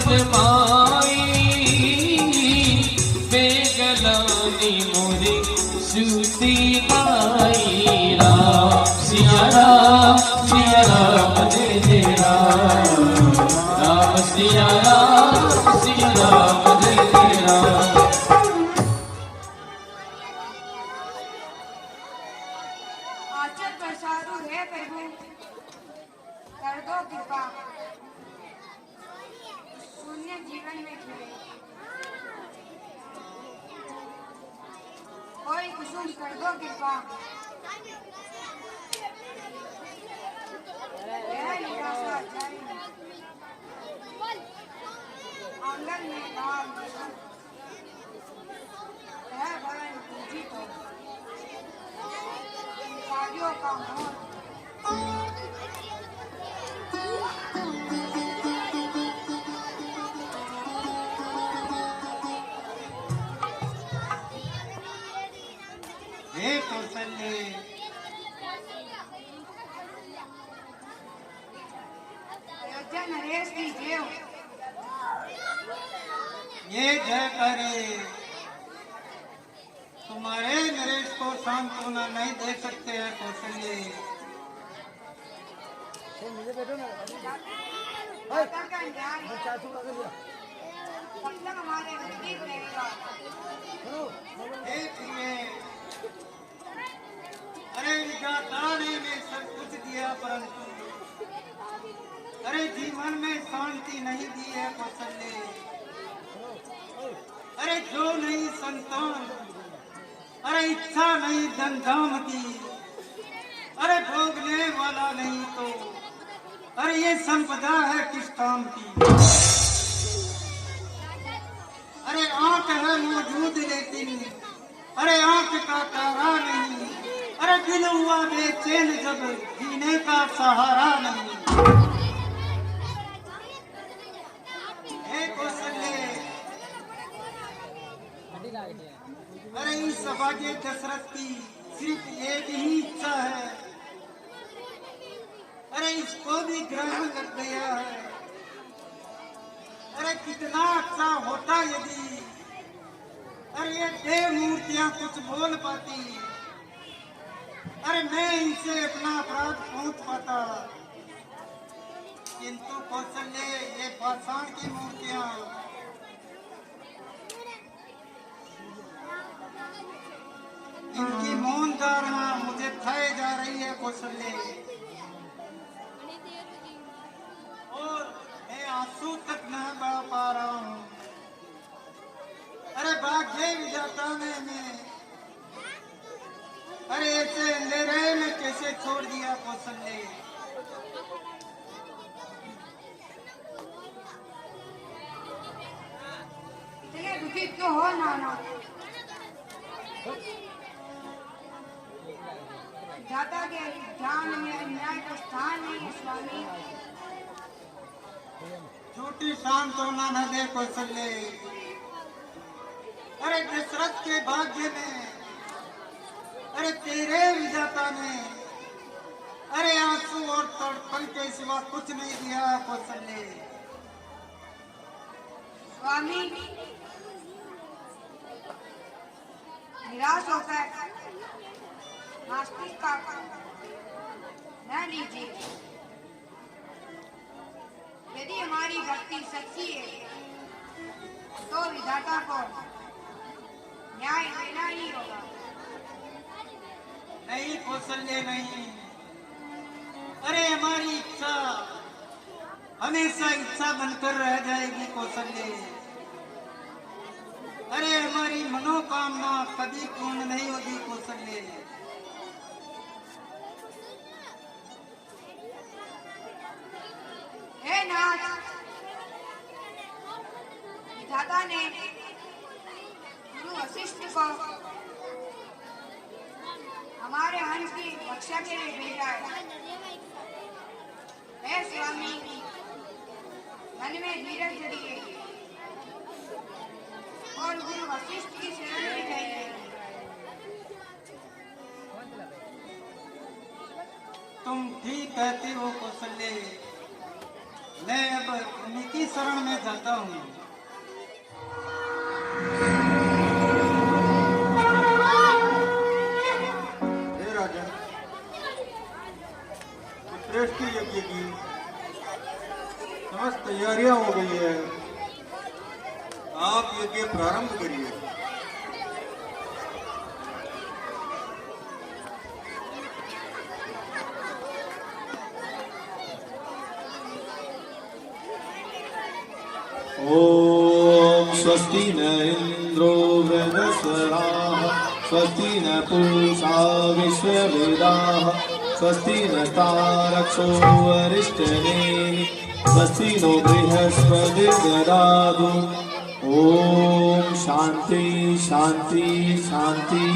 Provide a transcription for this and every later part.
माई बेगलानी मोरी सूती माई राम सिया राम जय जय राम राम सिया राम जय जय राम। आचर प्रसादु है प्रभु कर दो कृपा शून्य जीवन में खिले कोई कुसुम कर दो कृपा यह निराशा जारी आंगन में नाम यह भवन पूजित हो कार्यों का मोह हे कौशल्य अयोध्या नरेश की जय ये जय करे तुम्हारे नरेश को सांत्वना नहीं दे सकते हैं कौशल्य। माता का न्याय तब तक हमारे नजदीक रहेगा। हे प्रिय, अरे विधाता ने सब कुछ दिया परंतु अरे जीवन में शांति नहीं दी है कौशल्य। अरे जो नहीं संतान अरे इच्छा नहीं धन धाम की अरे भोगने वाला नहीं तो अरे ये संपदा है किस काम की। अरे आंख है मौजूद लेकिन अरे आंख का तारा नहीं अरे दिल हुआ बेचैन जब जीने का सहारा नहीं। हे कौशल्य अरे इस सभाग्य दशरथ की सिर्फ एक ही इच्छा है अरे इसको भी ग्रहण लग गया है। अरे कितना अच्छा होता यदि अरे ये देव मूर्तियां कुछ बोल पाती अरे मैं इनसे अपना अपराध पहुंच पाता किंतु कौशल्य ये पाषाण की मूर्तियां इनकी मौन धारणा मुझे खाए जा रही है कौशल्य और मैं आंसू तक न बहा पा रहा हूँ। अरे भाग्य विधाता ने मैं अरे ऐसे अंधेरे में कैसे छोड़ दिया कौशल्य। इतने दुखित तो हो नाना जाता के ध्यान में अन्याय का स्थान नहीं है स्वामी। झूठी सांत्वना न दे कौशल्य। अरे दशरथ के भाग्य में अरे तेरे विधाता ने अरे आंसू और तड़पन के सिवा कुछ नहीं दिया कौशल्य। स्वामी निराश होकर नास्तिक का न लीजिए। यदि हमारी भक्ति सच्ची है तो विधाता को न्याय देना ही होगा। नहीं कौशल्य नहीं अरे हमारी इच्छा हमेशा इच्छा बनकर रह जाएगी कौशल्य। अरे हमारी मनोकामना कभी पूर्ण नहीं होगी कौशल्य। हे नाथ विधाता ने गुरु वशिष्ठ को हमारे हंस की रक्षा के लिए भेजा है। हे स्वामी मन में धीरज धरिए और गुरु वशिष्ठ की शरण में जाइए। तुम ठीक कहते हो कौशल्य मैं अब उन्हीं की शरण में जाता हूँ। हे राजा, श्रेष्ठ यज्ञ की समस्त तैयारियां हो गई है, आप यज्ञ प्रारंभ करिए। ॐ स्वस्ति न इन्द्रो वृद्धस्वराः स्वस्ति न पूषा विश्ववेदाः स्वस्ति नस्तारक्षो वरिष्ठनेमिः स्वस्ति नो बृहस्पतिर्ददातु ॐ शान्ति शान्ति शान्ति।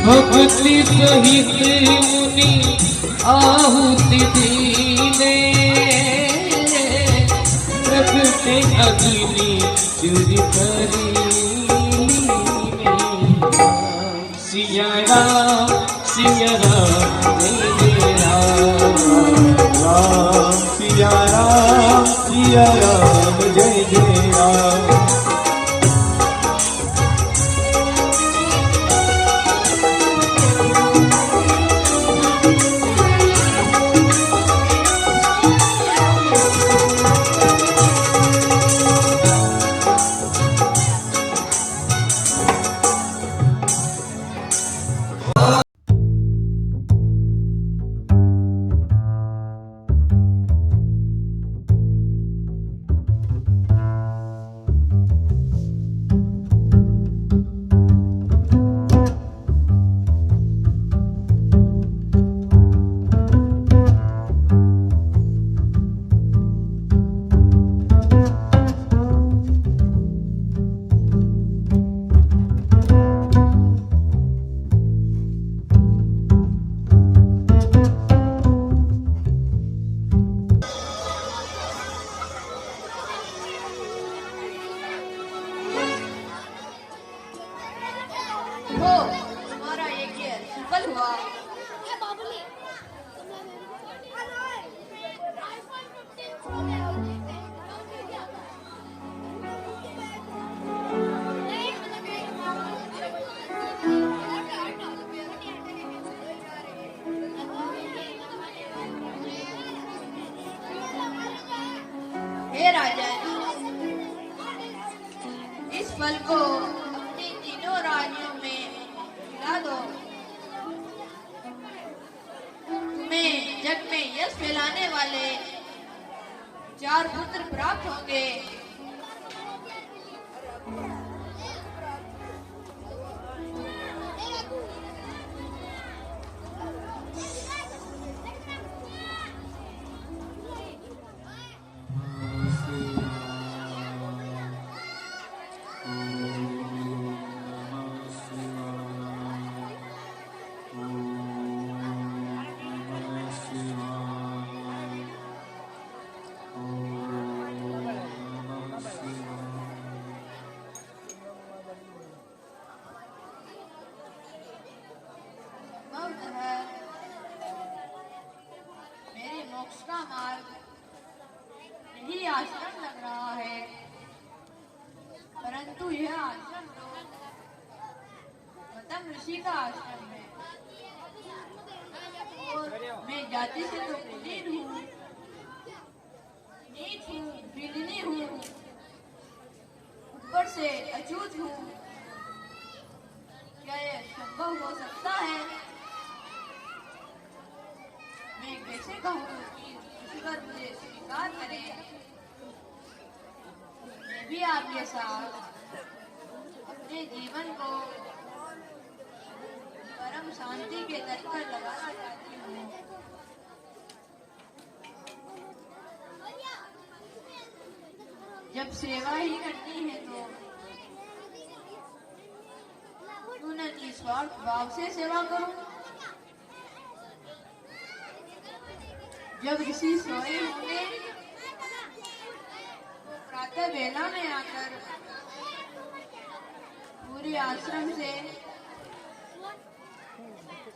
भक्ति सहित मुनि आहुति दीने प्रगटे अग्नि चुरी करी सिया राम जय जय राम सिया राम जय जय राम। हो तुम्हारा यज्ञ सफल हुआ। हे राजन, इस फल को अपने तीनों राज्यों में खिला दो। तुम्हें जग में यश फैलाने वाले 4 पुत्र प्राप्त होंगे। मेरे मोक्ष का मार्ग यही आश्रम लग रहा है, परंतु यह आश्रम तो गौतम ऋषि का आश्रम है और मैं जाति से तो कुलीन हूँ, नीच हूँ, बिजली हूँ, ऊपर से अछूत हूँ। क्या यह संभव हो सकता है? मैं कैसे कहूँ कि ईश्वर मुझे स्वीकार करे? मैं भी आपके साथ अपने जीवन को परम शांति के दर पर लगाना चाहती हूँ। जब सेवा ही करनी है तो क्यों न निस्वार्थ भाव से सेवा करूं। जब ऋषि सोए होंगे तो प्रातः वेला में आकर पूरे आश्रम से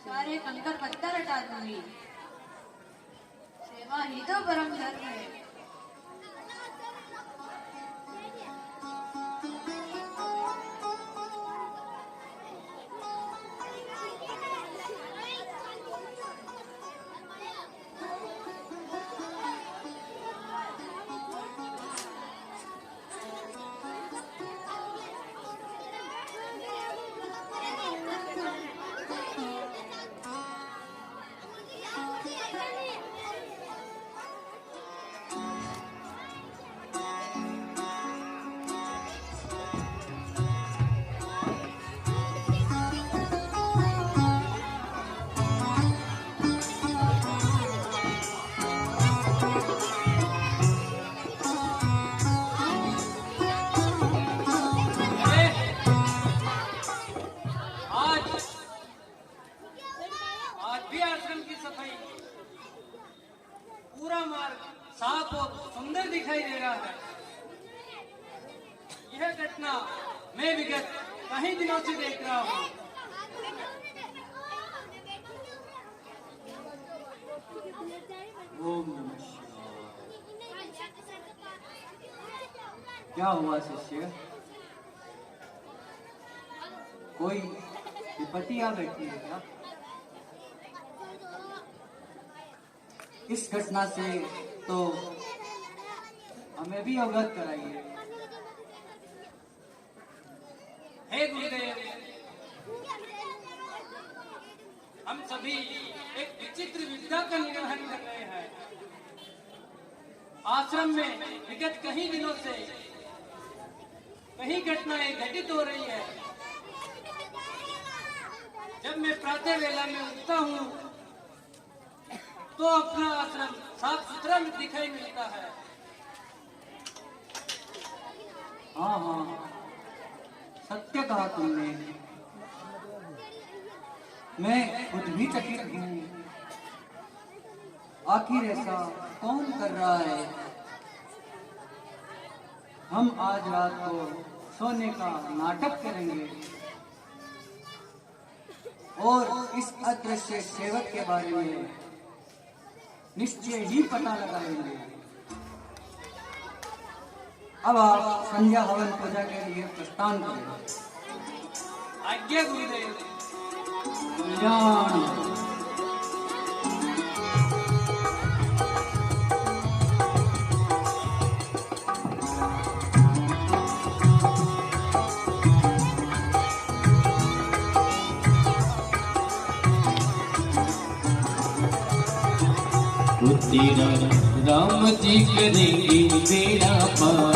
सारे कंकर पत्थर हटा दूंगी। सेवा ही तो परम धर्म है। पूरा मार्ग साफ और सुंदर दिखाई दे रहा है। यह घटना मैं विगत कई दिनों से देख रहा हूँ। ओम नमः शिवाय। क्या हुआ शिष्य? कोई विपत्ति आ बैठी है क्या? इस घटना से तो हमें भी अवगत कराइए। हे गुरुदेव, हम सभी एक विचित्र विद्या का निर्वहन कर रहे हैं। आश्रम में विगत कई दिनों से कई घटनाएं घटित हो रही है। जब मैं प्रातः वेला में उठता हूँ तो अपना आश्रम साफ सुथरा दिखाई मिलता है। हाँ हाँ, सत्य कहा तुमने। मैं खुद भी चकित हूँ। आखिर ऐसा कौन कर रहा है? हम आज रात को सोने का नाटक करेंगे और इस अदृश्य सेवक के बारे में निश्चय ही पता लगाएंगे। अब आप संध्या हवन पूजा के लिए प्रस्थान करें। आज्ञा गुरुदेव। कल्याण। तेरा राम जी करेंगे बेड़ा पार,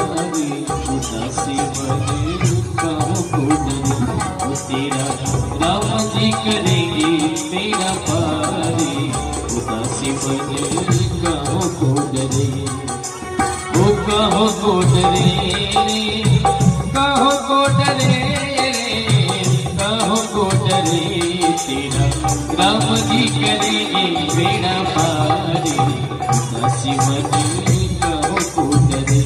उदासी बने रुकाओ को डरे। तेरा राम जी करेंगे बेड़ा पार, उदासी बने रुकाओ को डरे। ओ कहो को डरे, कहो को डरे, कहो को डरे। तेरा राम जी करेंगे बेड़ा पार, उदासी बने कहो को डरे।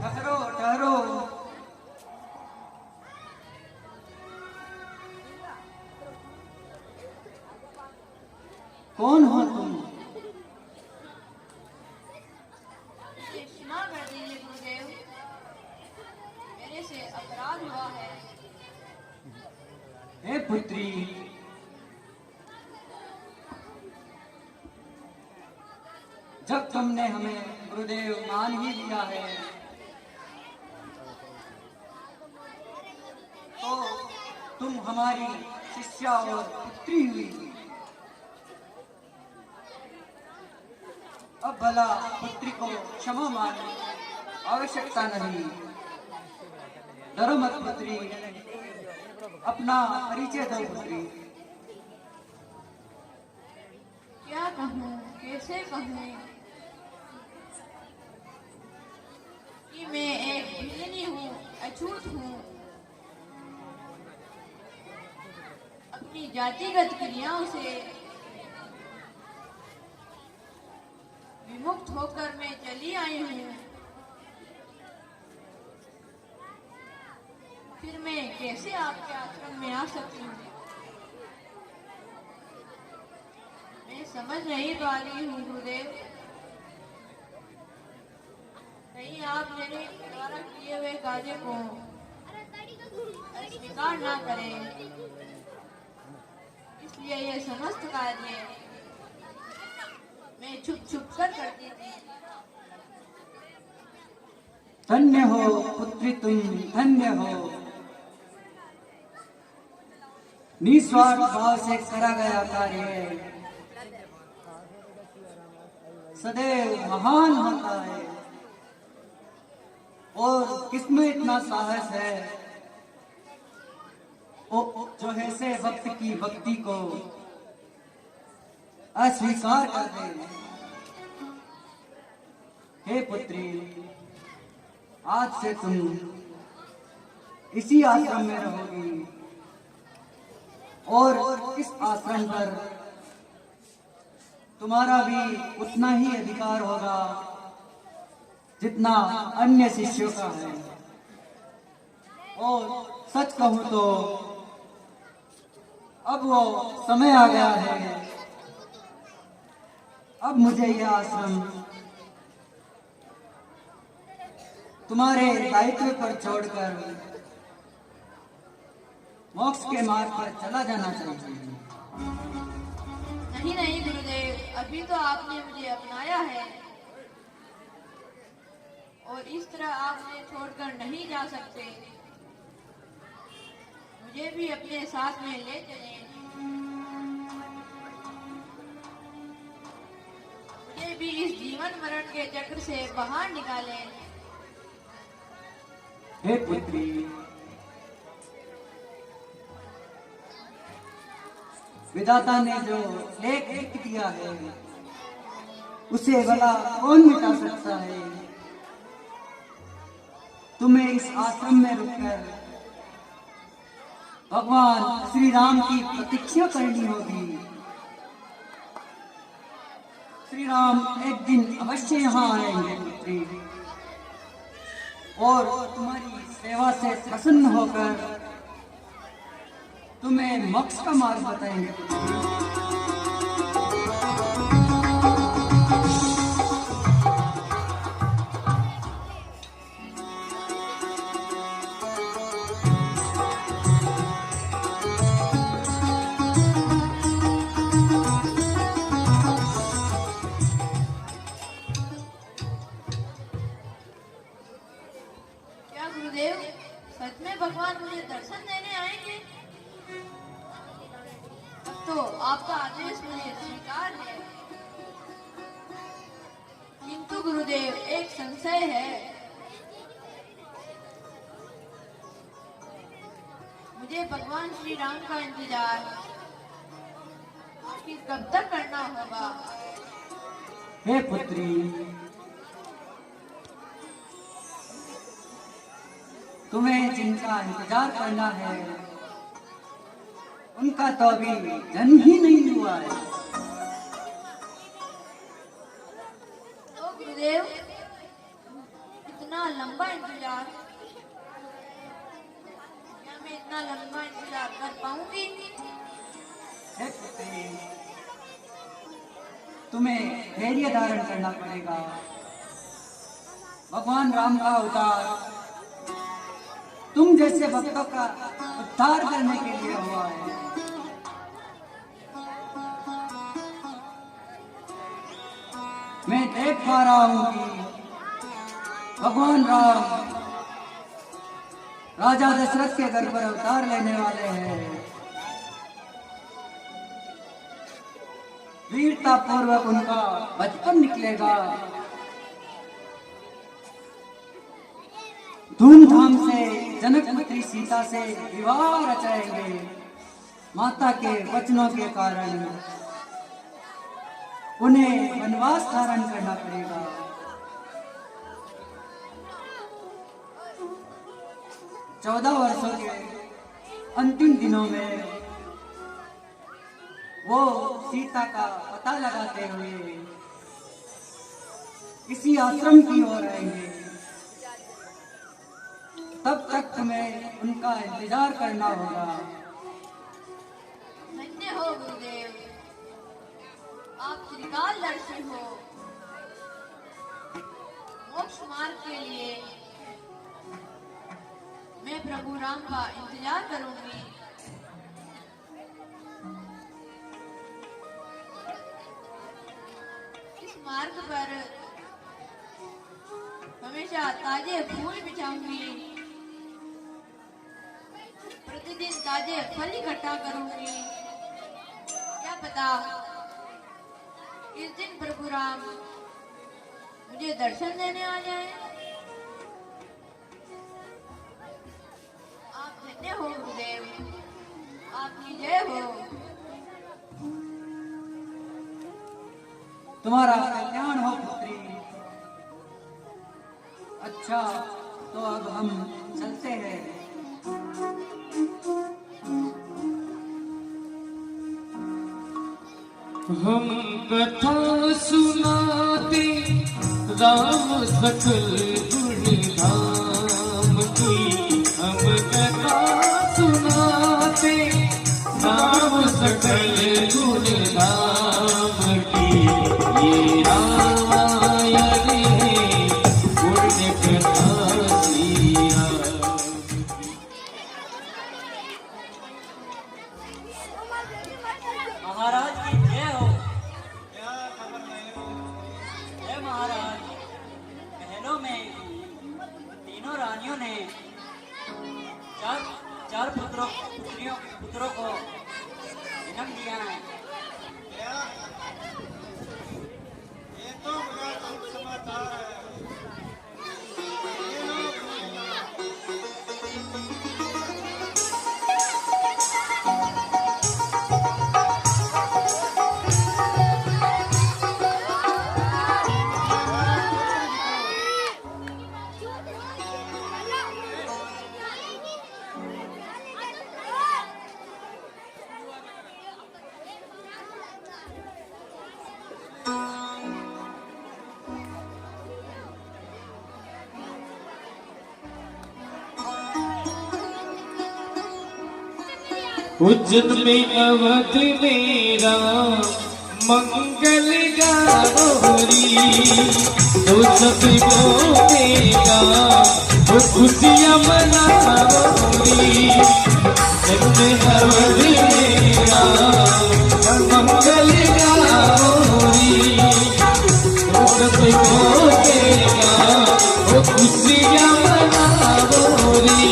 ठहरो ठहरो। कौन हो तुम? क्षमा कर दीजिए गुरुदेव, मेरे से अपराध हुआ है। हे पुत्री, जब तुमने हमें गुरुदेव मान ही लिया है तो तुम हमारी शिष्या और पुत्री हुई। अब भला पुत्री को क्षमा मांगने आवश्यकता नहीं। डरो मत पुत्री, अपना परिचय दो पुत्री। क्या कहूँ, कैसे कहूँ कि मैं एक भिखारी हूँ, अछूत हूँ। अपनी जातिगत क्रियाओं से विमुक्त होकर मैं चली आई हूँ। फिर मैं कैसे आपके आश्रम में आ सकती हूँ? मैं समझ नहीं पा रही हूँ गुरुदेव। कहीं आप मेरे द्वारा किए हुए कार्य को अस्वीकार ना करें, इसलिए ये समस्त कार्य मैं छुप छुप कर करती थी। धन्य हो पुत्री तुम, धन्य हो। निस्वार्थ भाव से करा गया कार्य सदैव महान होता है। और किसमें इतना साहस है जो ऐसे भक्त की भक्ति को अस्वीकार कर दे। हे पुत्री, आज से तुम इसी आश्रम में रहोगी और इस आश्रम पर तुम्हारा भी उतना ही अधिकार होगा जितना अन्य शिष्यों का है। और सच कहूं तो अब वो समय आ गया है, अब मुझे यह आश्रम तुम्हारे दायित्व पर छोड़कर मोक्ष के मार्ग पर चला जाना चाहिए। नहीं नहीं गुरुदेव, अभी तो आपने मुझे अपनाया है और इस तरह आप मुझे छोड़कर नहीं जा सकते। मुझे भी अपने साथ में ले चलें। मुझे भी इस जीवन मरण के चक्र से बाहर निकालें। हे पुत्री, विधाता ने जो लेख लिख दिया है उसे भला कौन मिटा सकता है। तुम्हें इस आश्रम में रुककर भगवान श्री राम की प्रतीक्षा करनी होगी। श्री राम एक दिन अवश्य यहाँ आएंगे पुत्री, और तुम्हारी सेवा से प्रसन्न होकर तुम्हें मोक्ष का मार्ग बताएंगे। क्या गुरुदेव, सच में भगवान मुझे दर्शन देने आएंगे? तो आपका आदेश मुझे स्वीकार है, किंतु गुरुदेव एक संशय है। मुझे भगवान श्री राम का इंतजार आखिर कब तक करना होगा? हे पुत्री, तुम्हें जिनका इंतजार करना है उनका तो अभी जन्म ही नहीं हुआ है। तो गुरुदेव, इतना लंबा इंतजार, क्या मैं इतना लंबा इंतजार कर पाऊंगी? हे पुत्री, तुम्हें धैर्य धारण करना पड़ेगा। भगवान राम का अवतार तुम जैसे भक्तों का उद्धार करने के लिए हुआ है। मैं देख पा रहा हूं कि भगवान राम राजा दशरथ के घर पर अवतार लेने वाले हैं। वीरता पूर्वक उनका बचपन निकलेगा। धूमधाम से जनक पुत्री सीता से विवाह रचाएंगे। माता के वचनों के कारण उन्हें वनवास धारण करना पड़ेगा। चौदह वर्षों के अंतिम दिनों में वो सीता का पता लगाते हुए इसी आश्रम की ओर आएंगे। तब तक तुम्हें उनका इंतजार करना होगा। धन्य हो गुरुदेव, आप त्रिकालदर्शी हो। मोक्ष मार्ग के लिए मैं प्रभु राम का इंतजार करूंगी। इस मार्ग पर हमेशा ताजे फूल बिछाऊंगी, प्रतिदिन ताजे फल इकट्ठा करूंगी। क्या पता इस दिन प्रभु राम मुझे दर्शन देने आ जाए। आप धन्य हो गुरुदेव, आपकी जय हो। तुम्हारा कल्याण हो पुत्री। अच्छा, तो अब हम चलते हैं। हम कथा सुनाते राम सकल गुण धाम की। हम कथा सुनाते राम सकल गुण धाम की। ये रामायण है पुण्य कथा श्री राम की। महाराज की जय हो। क्या खबर है? जय महाराज, महलों में तीनों रानियों ने चार पुत्रों को जन्म दिया है। क्या? ये तो बड़ा दुख समाचार है। ये लोग उज्जैन में अवध मेरा मंगल गावरी। तो सभी को मेरा वो खुशियाँ मनावरी। उज्जैन अवध मेरा मंगल गावरी। तो सभी को मेरा वो खुशियाँ मनावरी।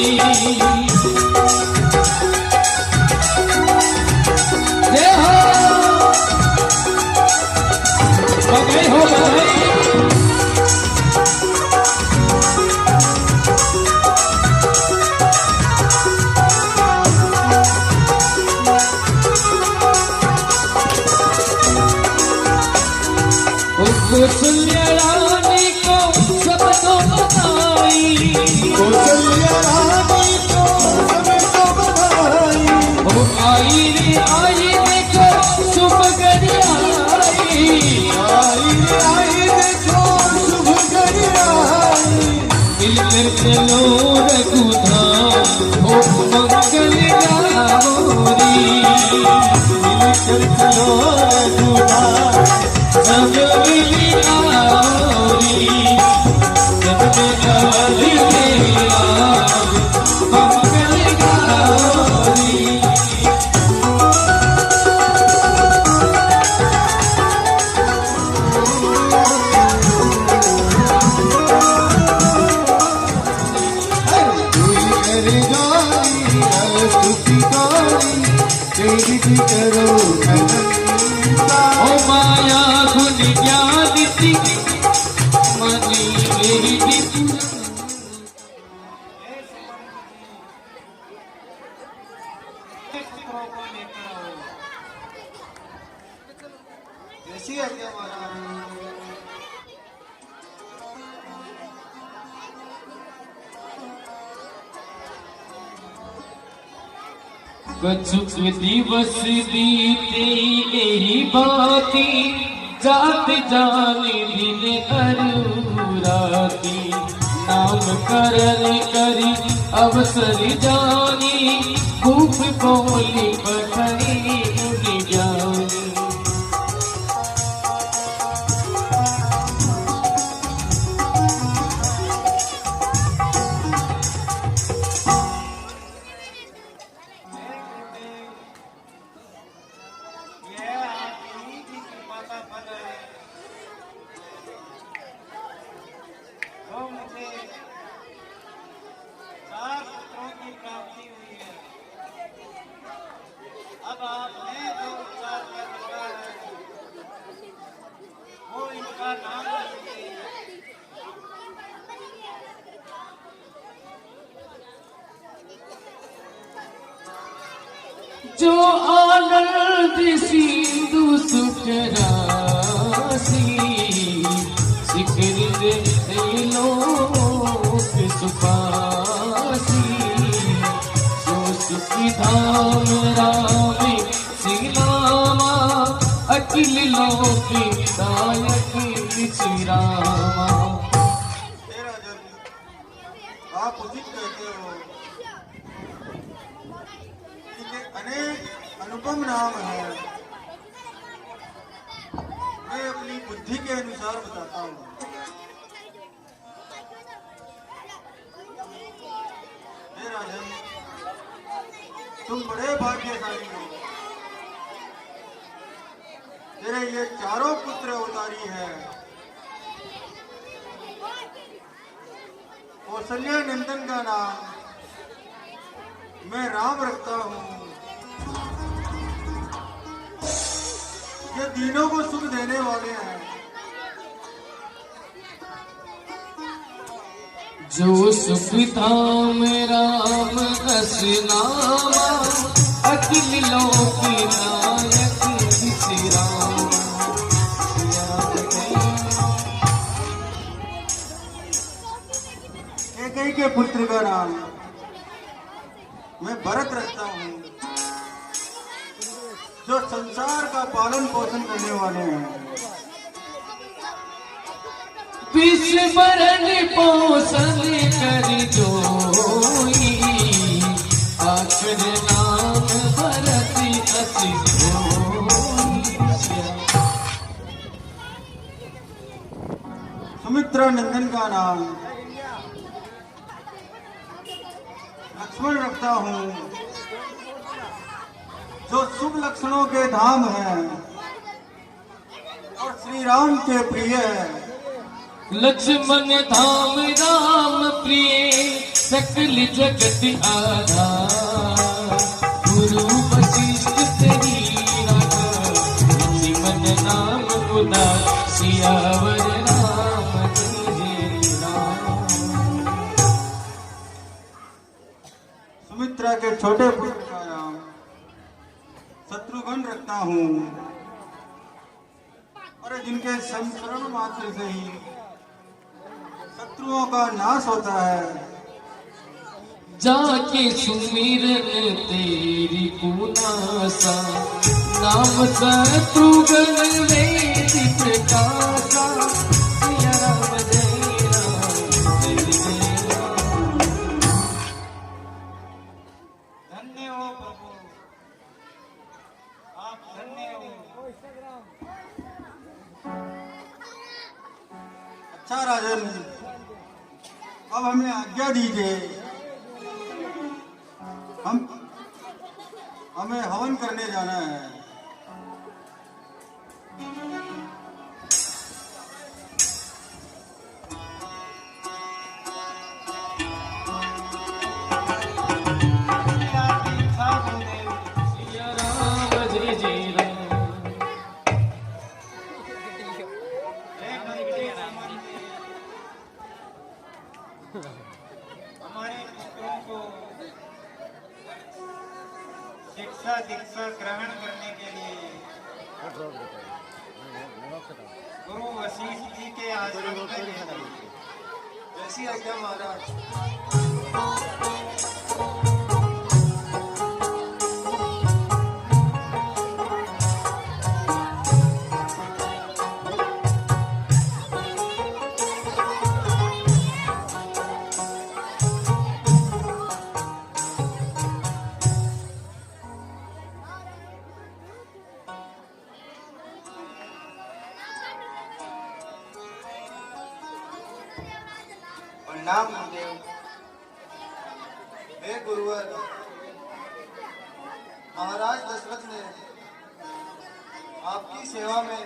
बधाई हो बधाई। कौशल्या रानी को सबको बधाई। कौशल्या रानी को सबको बधाई। ओ आई रे आई देखो शुभ घड़ी आई। आई देखो शुभ घड़ी आई। मिलकर चलो रघुधाम ओ मंगल गावरी। मिलकर चलो रघुधाम सब मिली आवरी। जब गवरी मेरा मंगल गावरी। करो ओ माया गुण ज्ञान दी मनी मेरी दी पुत्रों को लेकर आओ। जैसी आज्ञा महाराज। कछुक दिवस बीते यही बाती जात जाने दिन अरुराती नाम करन करी अवसर जानी खूब बोली पठनी मुनि जानी यह आप ही की कृपा का फल है। तो मुझे 4 पुत्रों की प्राप्ति हुई है। अब आपने जो उपचार कर रखा है वो इनका नाम लीजिए। जो आनंद सिंधु सुख राशि शिखर दे लोक सुपासी जो सुखी धाम राम श्रीरामा अखिल लोक दायक श्री रामा। हे राजन, आप उचित कहते हो कि अनेक अनुपम नाम है। मैं अपनी बुद्धि के अनुसार बताता हूँ। हे राजन, तुम बड़े भाग्यशाली हो। तेरे ये चारों पुत्र अवतारी है। कौशल्या नंदन का नाम मैं राम रखता हूँ। ये तीनों को सुख देने वाले हैं। जो सुखधाम राम रस नामा अखिल लोक नायक श्री राम। कैकेयी के पुत्र का नाम मैं भरत रखता हूँ। जो संसार का पालन पोषण करने वाले हैं। विश्व भरण पोषण कर जोई आखिर नाम भरत अति सुमित्रा नंदन का नाम लक्ष्मण रखता हूँ। जो शुभ लक्षणों के धाम है और श्री राम के प्रिय है। लक्ष्मण धाम राम प्रिय सकल जगत आधार गुरु वशिष्ठ तेरी राधा लक्ष्मण नाम गुना सियावर राम जय राम। सुमित्रा के छोटे पुत्र का नाम शत्रुघ्न रखता हूँ। और जिनके संस्मरण मात्र से ही शत्रुओं का नाश होता है। जाके सुमिरन तेरी पुनासा नाम शत्रुघ्न वेद प्रकाशा सिया राम जय राम जय राम। धन्य हो प्रभु, आप धन्य हो। अच्छा राजन, अब हमें आज्ञा दीजिए। हमें हवन करने जाना है। सिया राम जय जय राम। शिक्षा दीक्षा ग्रहण करने के लिए गुरु वशिष्ठ जी के आश्रम में ले गए। जैसी आज्ञा महाराज। प्रणाम गुरुदेव। हे गुरुवर, महाराज दशरथ ने आपकी सेवा में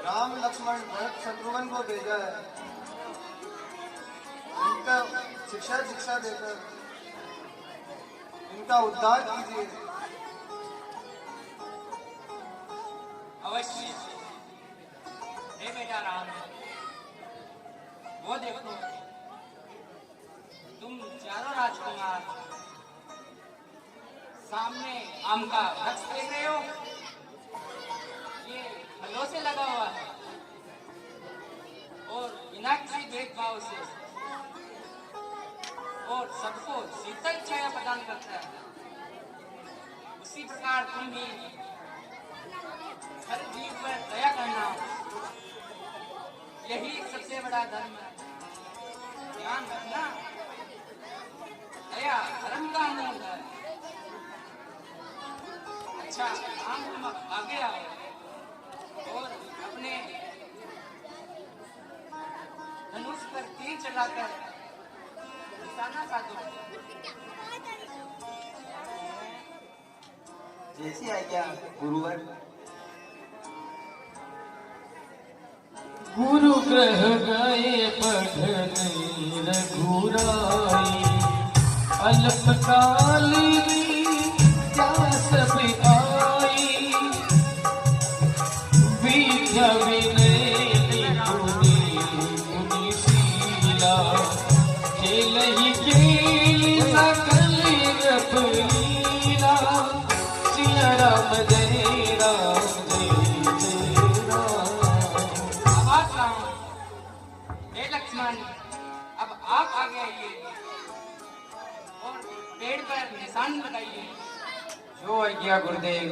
राम लक्ष्मण भरत शत्रुघ्न को भेजा है। इनका शिक्षा देकर इनका उद्धार कीजिए। अवश्य। हे बेटा राम, वो देखो, तुम चारों राजकुमार सामने आम का वृक्ष देख रहे हो। ये फलों से लगा हुआ है और बिना किसी भेदभाव से और सबको शीतल छाया प्रदान करता है। उसी प्रकार तुम भी हर जीव पर दया करना, यही सबसे बड़ा धर्म है। ध्यान रखना, दया धर्म का मूल है। अच्छा, हम आगे आओ और अपने धनुष पर तीर चलाकर निशाना साधो। जैसी आज्ञा गुरुवर। गुरु ग्रह गए पढ़ने रघुराई, अल्पकालिनी प्यास भी आई, विद्या विनय निपुणी शीला, खेल ही खेल सकल रप लीला, सिया राम जय राम जय जय राम। हे लक्ष्मण, अब आप आगे आइए और पेड़ पर निशान लगाइए। जो आज्ञा गुरुदेव।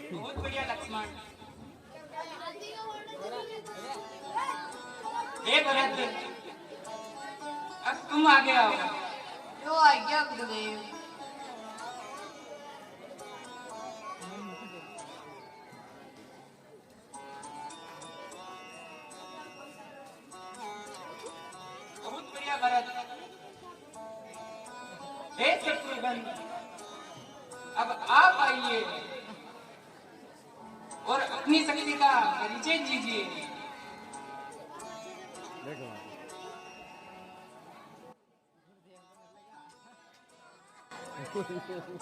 बहुत बढ़िया लक्ष्मण। हे भरत, अब तुम आगे आओ। जो आज्ञा गुरुदेव। बहुत बढ़िया भरत। हे शत्रुघ्न, अब आप आइए और अपनी शक्ति का परिचय दीजिए।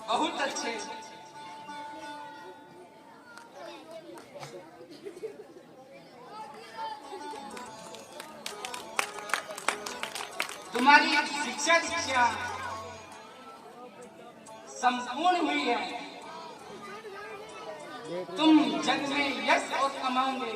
बहुत अच्छे। तुम्हारी शिक्षा दीक्षा संपूर्ण हुई है। तुम जग में यश और कमाओगे।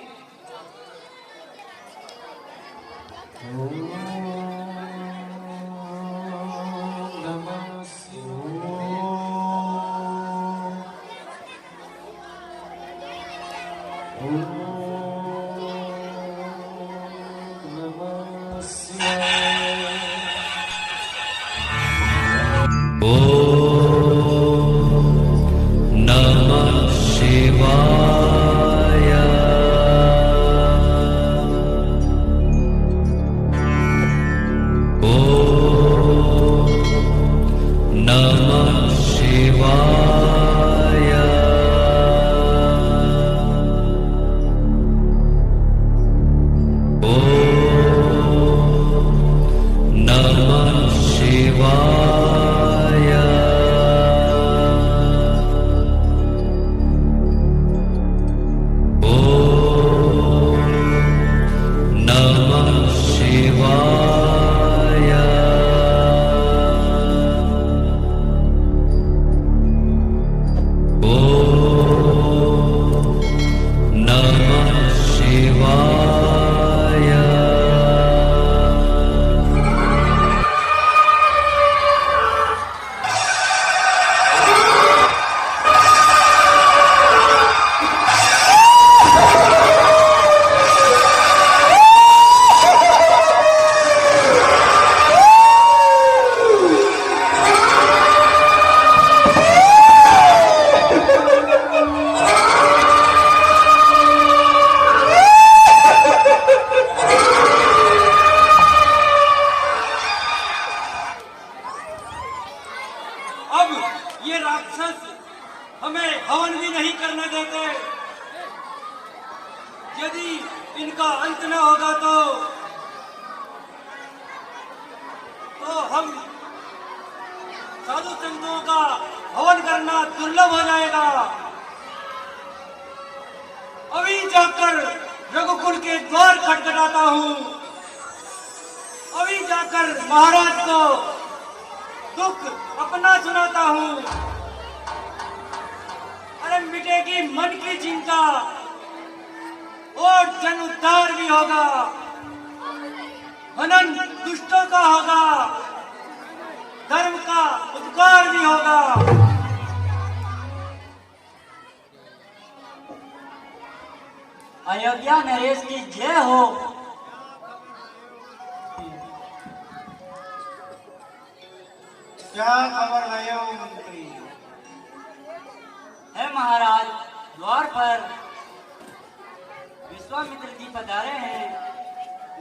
ओ होगा तो हम साधु संतों का हवन करना दुर्लभ हो जाएगा। अभी जाकर रघुकुल के द्वार खटखटाता हूँ, अभी जाकर महाराज को दुख अपना सुनाता हूँ। अरे मिटेगी मन की चिंता और जन उद्धार भी होगा, हनन दुष्टों का होगा, धर्म का उपकार भी होगा। अयोध्या नरेश की जय हो। क्या खबर लाए हो मंत्री? है महाराज, द्वार पर विश्वामित्र जी पधारे हैं।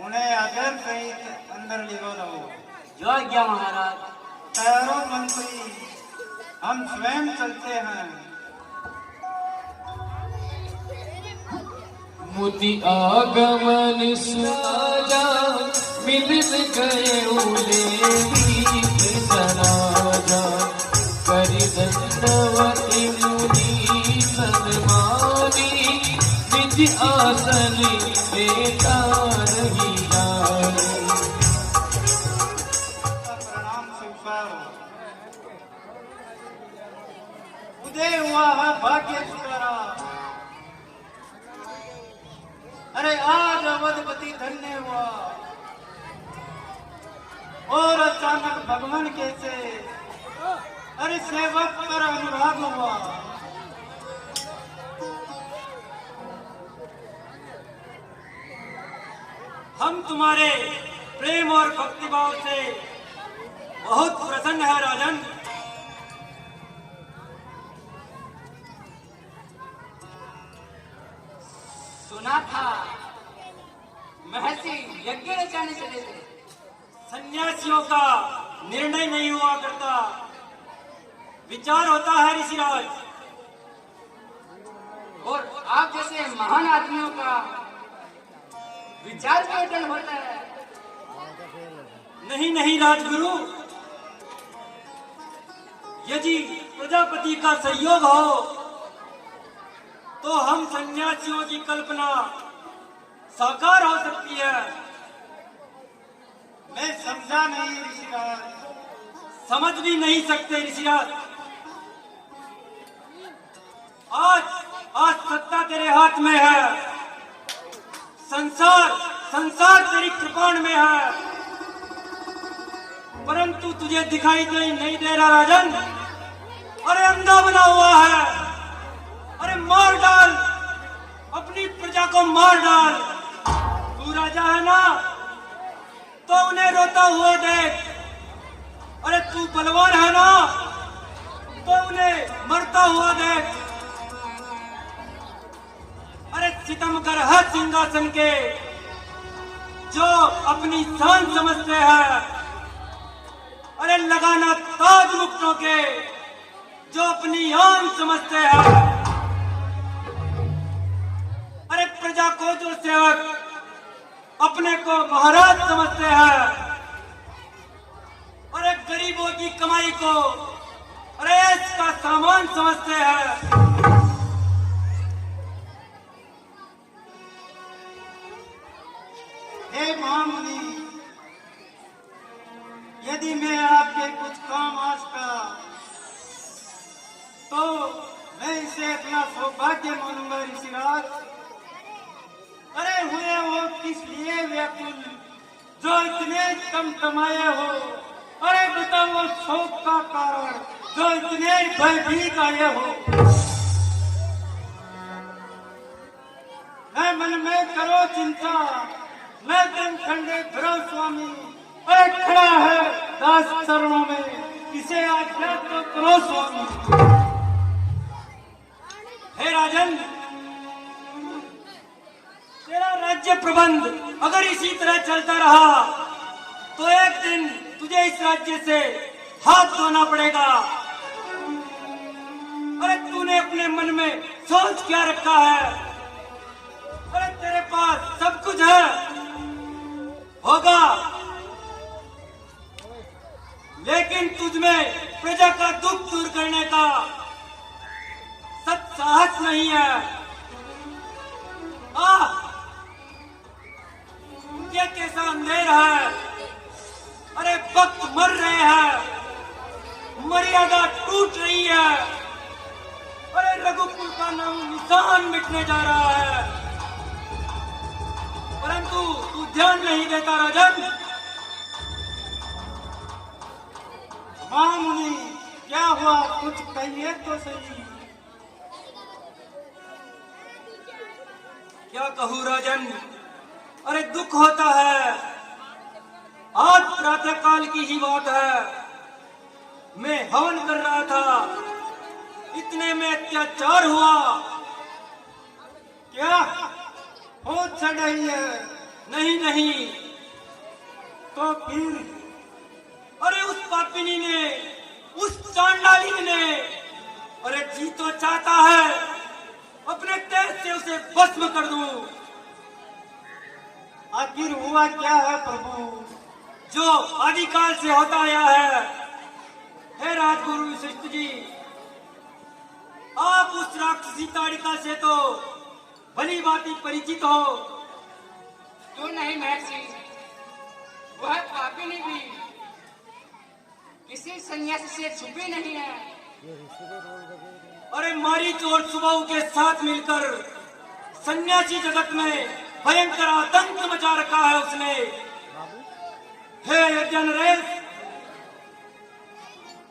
उन्हें अगर सहित अंदर ले लो। जो आज्ञा महाराज। ठहरो मंत्री, हम स्वयं चलते हैं। मुनि आगमन सुना मिलन गए सराजा करि दंडवती मुनि सन्मानी निज आसन देता रही जाए। प्रणाम स्वीकार। उदय हुआ है भाग्य सुधारा। अरे आज अवधपति धन्य हुआ और अचानक भगवान कैसे अरे सेवक पर अनुराग हुआ। हम तुम्हारे प्रेम और भक्तिभाव से बहुत प्रसन्न है राजन। सुना था महर्षि यज्ञ रचाने चले थे। सन्यासियों का निर्णय नहीं हुआ करता, विचार होता है ऋषिराज। और आप जैसे महान आदमियों का विचार केवल होता है। नहीं नहीं राजगुरु, यदि प्रजापति का सहयोग हो तो हम सन्यासियों की कल्पना साकार हो सकती है। मैं समझा नहीं ऋषिराज। समझ भी नहीं सकते ऋषिराज। आज आज सत्ता तेरे हाथ में है, संसार तेरी कृपाण में है, परंतु तुझे दिखाई नहीं दे रहा राजन। अरे अंधा बना हुआ है। अरे मार डाल, अपनी प्रजा को मार डाल। तू राजा है ना, तो उन्हें रोता हुआ देख। अरे तू बलवान है ना, तो उन्हें मरता हुआ देख। अरे सितम कर है सिंहासन के जो अपनी शान समझते हैं। अरे लगाना ताज मुक्तों के जो अपनी आन समझते हैं। अरे प्रजा को जो सेवक अपने को महाराज समझते हैं। अरे गरीबों की कमाई को अरे इसका सामान समझते हैं। हे महामुनि, यदि मैं आपके कुछ काम आ सका तो मैं इसे अपना सौभाग्य मानूंगा ऋषिराज। अरे हुए हो किस लिए व्याकुल जो इतने कम कमाए हो। अरे बताओ शोक का कारण जो इतने भयभीत आए हो। मैं मन में करो चिंता, मैं दिन खंडे करो स्वामी। अरे खड़ा है दास चरणों में, इसे आज्ञा तो करो स्वामी। हे राजन, तेरा राज्य प्रबंध अगर इसी तरह चलता रहा तो एक दिन तुझे इस राज्य से हाथ धोना पड़ेगा। अरे तूने अपने मन में सोच क्या रखा है? अरे तेरे पास सब कुछ है, होगा, लेकिन तुझमें प्रजा का दुख दूर करने का सत साहस नहीं है। ये कैसा अंधेर है। अरे भक्त मर रहे हैं, मर्यादा टूट रही है। अरे रघुकुल का नाम निशान मिटने जा रहा है, परंतु तू ध्यान नहीं देता राजन। हाँ मुनि, क्या हुआ, कुछ कहिए तो सही। क्या कहूँ राजन, अरे दुख होता है। आज प्रातः काल की ही बात है, मैं हवन कर रहा था, इतने में अत्याचार हुआ। क्या हो चढ़ाई है? नहीं नहीं, तो फिर? अरे उस पापिनी ने, उस चांडाली ने, अरे जी तो चाहता है अपने तेज से उसे भस्म कर दूं। आखिर हुआ क्या है प्रभु? जो आदिकाल से होता आया है। हे राजगुरु वशिष्ठ जी, आप उस राक्षसी ताड़िका से तो भली भांति परिचित हो। क्यों नहीं महर्षि, वह पापिनी भी किसी सन्यासी से छुपी नहीं है। अरे मारीच और सुबाहु के साथ मिलकर सन्यासी जगत में भयंकर आतंक मचा रखा है उसने। हे यज्ञनरेश,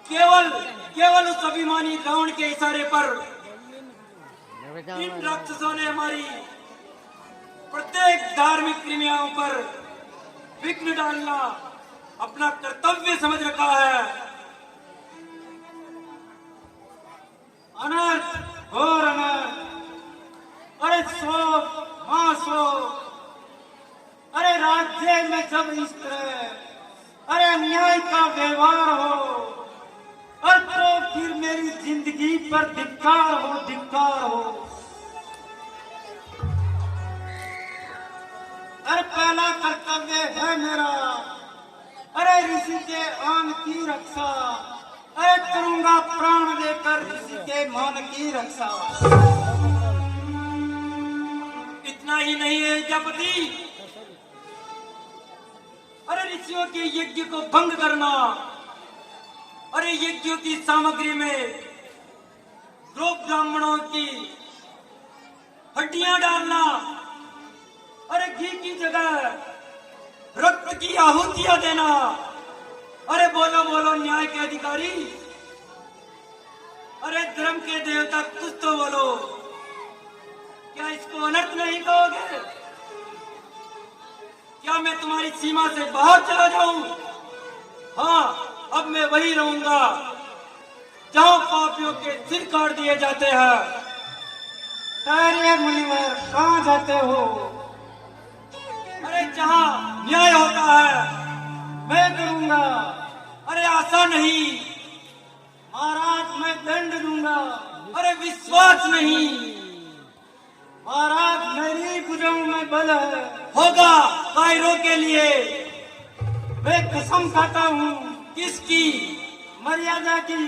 केवल उस अभिमानी रावण के इशारे पर इन राक्षसों ने हमारी प्रत्येक धार्मिक क्रियाओं पर विघ्न डालना अपना कर्तव्य समझ रखा है। अनर्थ घोर अनर्थ। अरे सो हाँ सो। अरे राज्य में जब इस तरह अरे अन्याय का व्यवहार हो, और तो फिर मेरी जिंदगी पर धिक्कार हो, धिक्कार हो। अरे पहला कर्तव्य है मेरा, अरे ऋषि के आन की रक्षा। अरे करूंगा प्राण देकर ऋषि के मान की रक्षा। इतना ही नहीं है विद्यापति, अरे ऋषियों के यज्ञ को भंग करना, अरे यज्ञों की सामग्री में लोक ब्राह्मणों की हड्डियां डालना, अरे घी की जगह रक्त की आहुतियां देना। अरे बोलो बोलो न्याय के अधिकारी, अरे धर्म के देवता कुछ तो बोलो, क्या इसको अनर्थ नहीं कहोगे? क्या मैं तुम्हारी सीमा से बाहर चला जाऊं? हाँ, अब मैं वही रहूंगा जहां पापियों के सिर काट दिए जाते हैं। अरे मुनिवर, कहाँ जाते हो? अरे जहां न्याय होता है मैं करूंगा। अरे आशा नहीं, महाराज मैं दंड दूंगा। अरे विश्वास नहीं, महाराज मेरी भुजाओं में बल है। होगा कायरों के लिए। मैं कसम खाता हूँ। किसकी? मर्यादा की।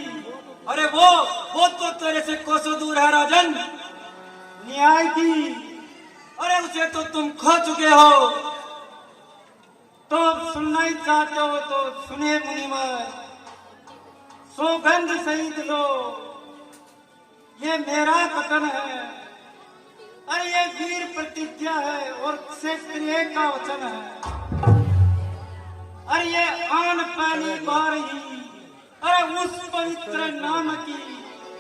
अरे वो तो तेरे से कोसों दूर है राजन। न्याय की। अरे उसे तो तुम खो चुके हो। तो सुनना ही चाहते हो तो सुने मुनिवर, सौगंध सहित लो, ये मेरा कथन है। अरे ये वीर प्रतिज्ञा है और क्षेत्रीय का वचन है। अरे ये आन पहली बार ही अरे उस पवित्र नाम की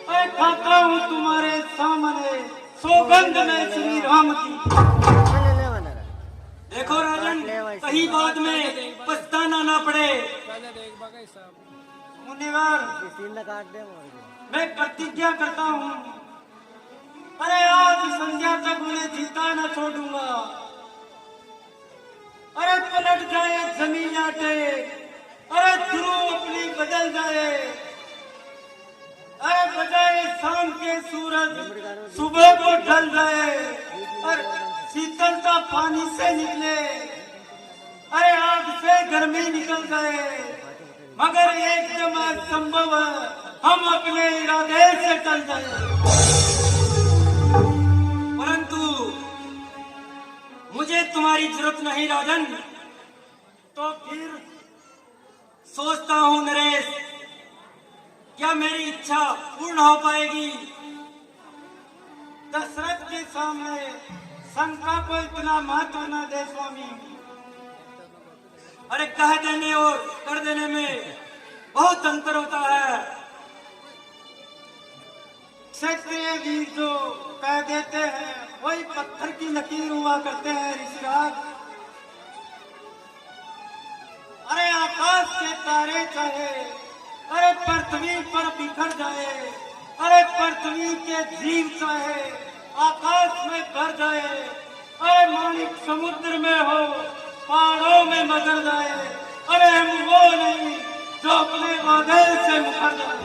अरे खाता हूँ तुम्हारे सामने, सौगंध में श्री राम की। देखो राजन, कहीं बाद में पछताना ना पड़े। मुनिवर, मैं प्रतिज्ञा करता हूँ, अरे आज संध्या तक उन्हें जीता न छोड़ूंगा। अरे पलट जाए जमीन आटे, अरे ध्रुव अपनी बदल जाए, अरे बजाए शाम के सूरज सुबह को ढल जाए, और शीतलता पानी से निकले। अरे घर में निकल गए, मगर एकदम असंभव है, हम अपने इरादे से टल गए। परंतु मुझे तुम्हारी जरूरत नहीं राजन, तो फिर सोचता हूं नरेश, क्या मेरी इच्छा पूर्ण हो पाएगी? दशरथ के सामने शंका को इतना महत्व न दे स्वामी। अरे कह देने और कर देने में बहुत अंतर होता है। क्षत्रिय वीर जो कह देते हैं वही पत्थर की लकीर हुआ करते हैं ऋषिराज। अरे आकाश के तारे चाहे अरे पृथ्वी पर बिखर जाए, अरे पृथ्वी के जीव चाहे आकाश में भर जाए, अरे माणिक समुद्र में हो पहाड़ों में मगर जाए, अरे हम वो नहीं जो अपने वादे से मुकर जाए।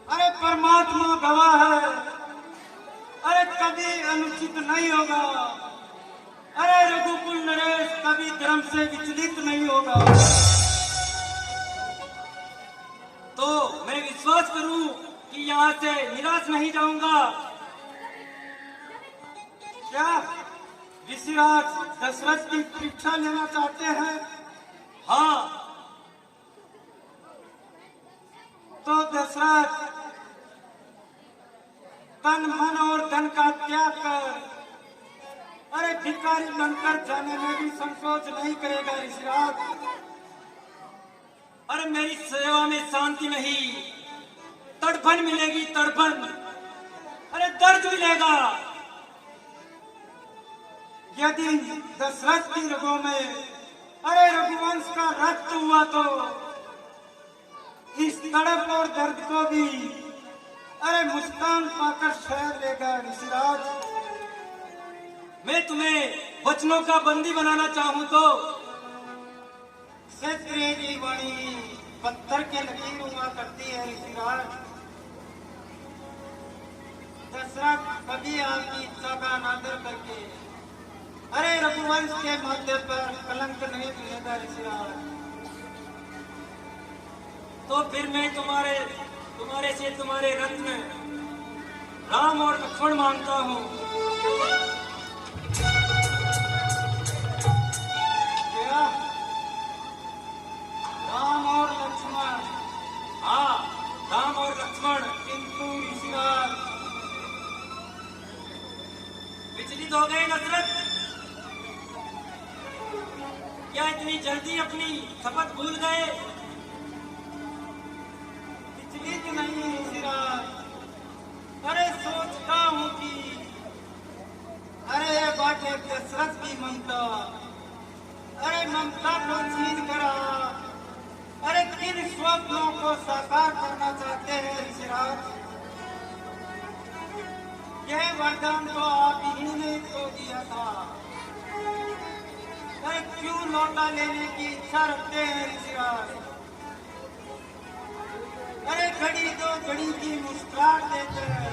अरे परमात्मा गवाह है, अरे कभी अनुचित नहीं होगा, अरे रघुकुल नरेश कभी धर्म से विचलित नहीं होगा। तो मैं विश्वास करूं कि यहाँ से निराश नहीं जाऊंगा। क्या ऋषिराज दशरथ की परीक्षा लेना चाहते हैं? हाँ, तो दशरथ तन मन और धन का त्याग कर अरे भिखारी बनकर जाने में भी संकोच नहीं करेगा ऋषिराज। अरे मेरी सेवा में शांति नहीं, तड़पन मिलेगी, तड़पन, अरे दर्द मिलेगा। यदि दशरथ की रगों में अरे रघुवंश का रक्त हुआ तो इस तड़प और दर्द को भी अरे मुस्कान पाकर शहर लेगा ऋषिराज। मैं तुम्हें वचनों का बंदी बनाना चाहूं तो क्षत्रिय की वाणी पत्थर के लकीर हुआ करती है ऋषिराज। दशरथ कभी आपकी इच्छा का अनादर करके अरे रघुवंश के माथे पर कलंक नहीं मिलेगा ऋषिराज। तो फिर मैं तुम्हारे से तुम्हारे रत्न राम और लक्ष्मण मांगता हूँ। राम और लक्ष्मण? हाँ, राम और लक्ष्मण। किंतु ऋषिराज विचलित हो गए दशरथ, क्या इतनी जल्दी अपनी शपथ भूल गए? विचलित नहीं ऋषिराज, अरे सोचता हूँ कि अरे ये बातें दशरथ की ममता, अरे ममता को छीन करा अरे किन स्वप्नों को साकार करना चाहते हैं ऋषिराज? यह वरदान तो आप ही ने तो दिया था, अरे क्यों लौटा लेने की इच्छा रखते हैं ऋषिराज? अरे घड़ी दो घड़ी की मुस्कुराहट देते हैं,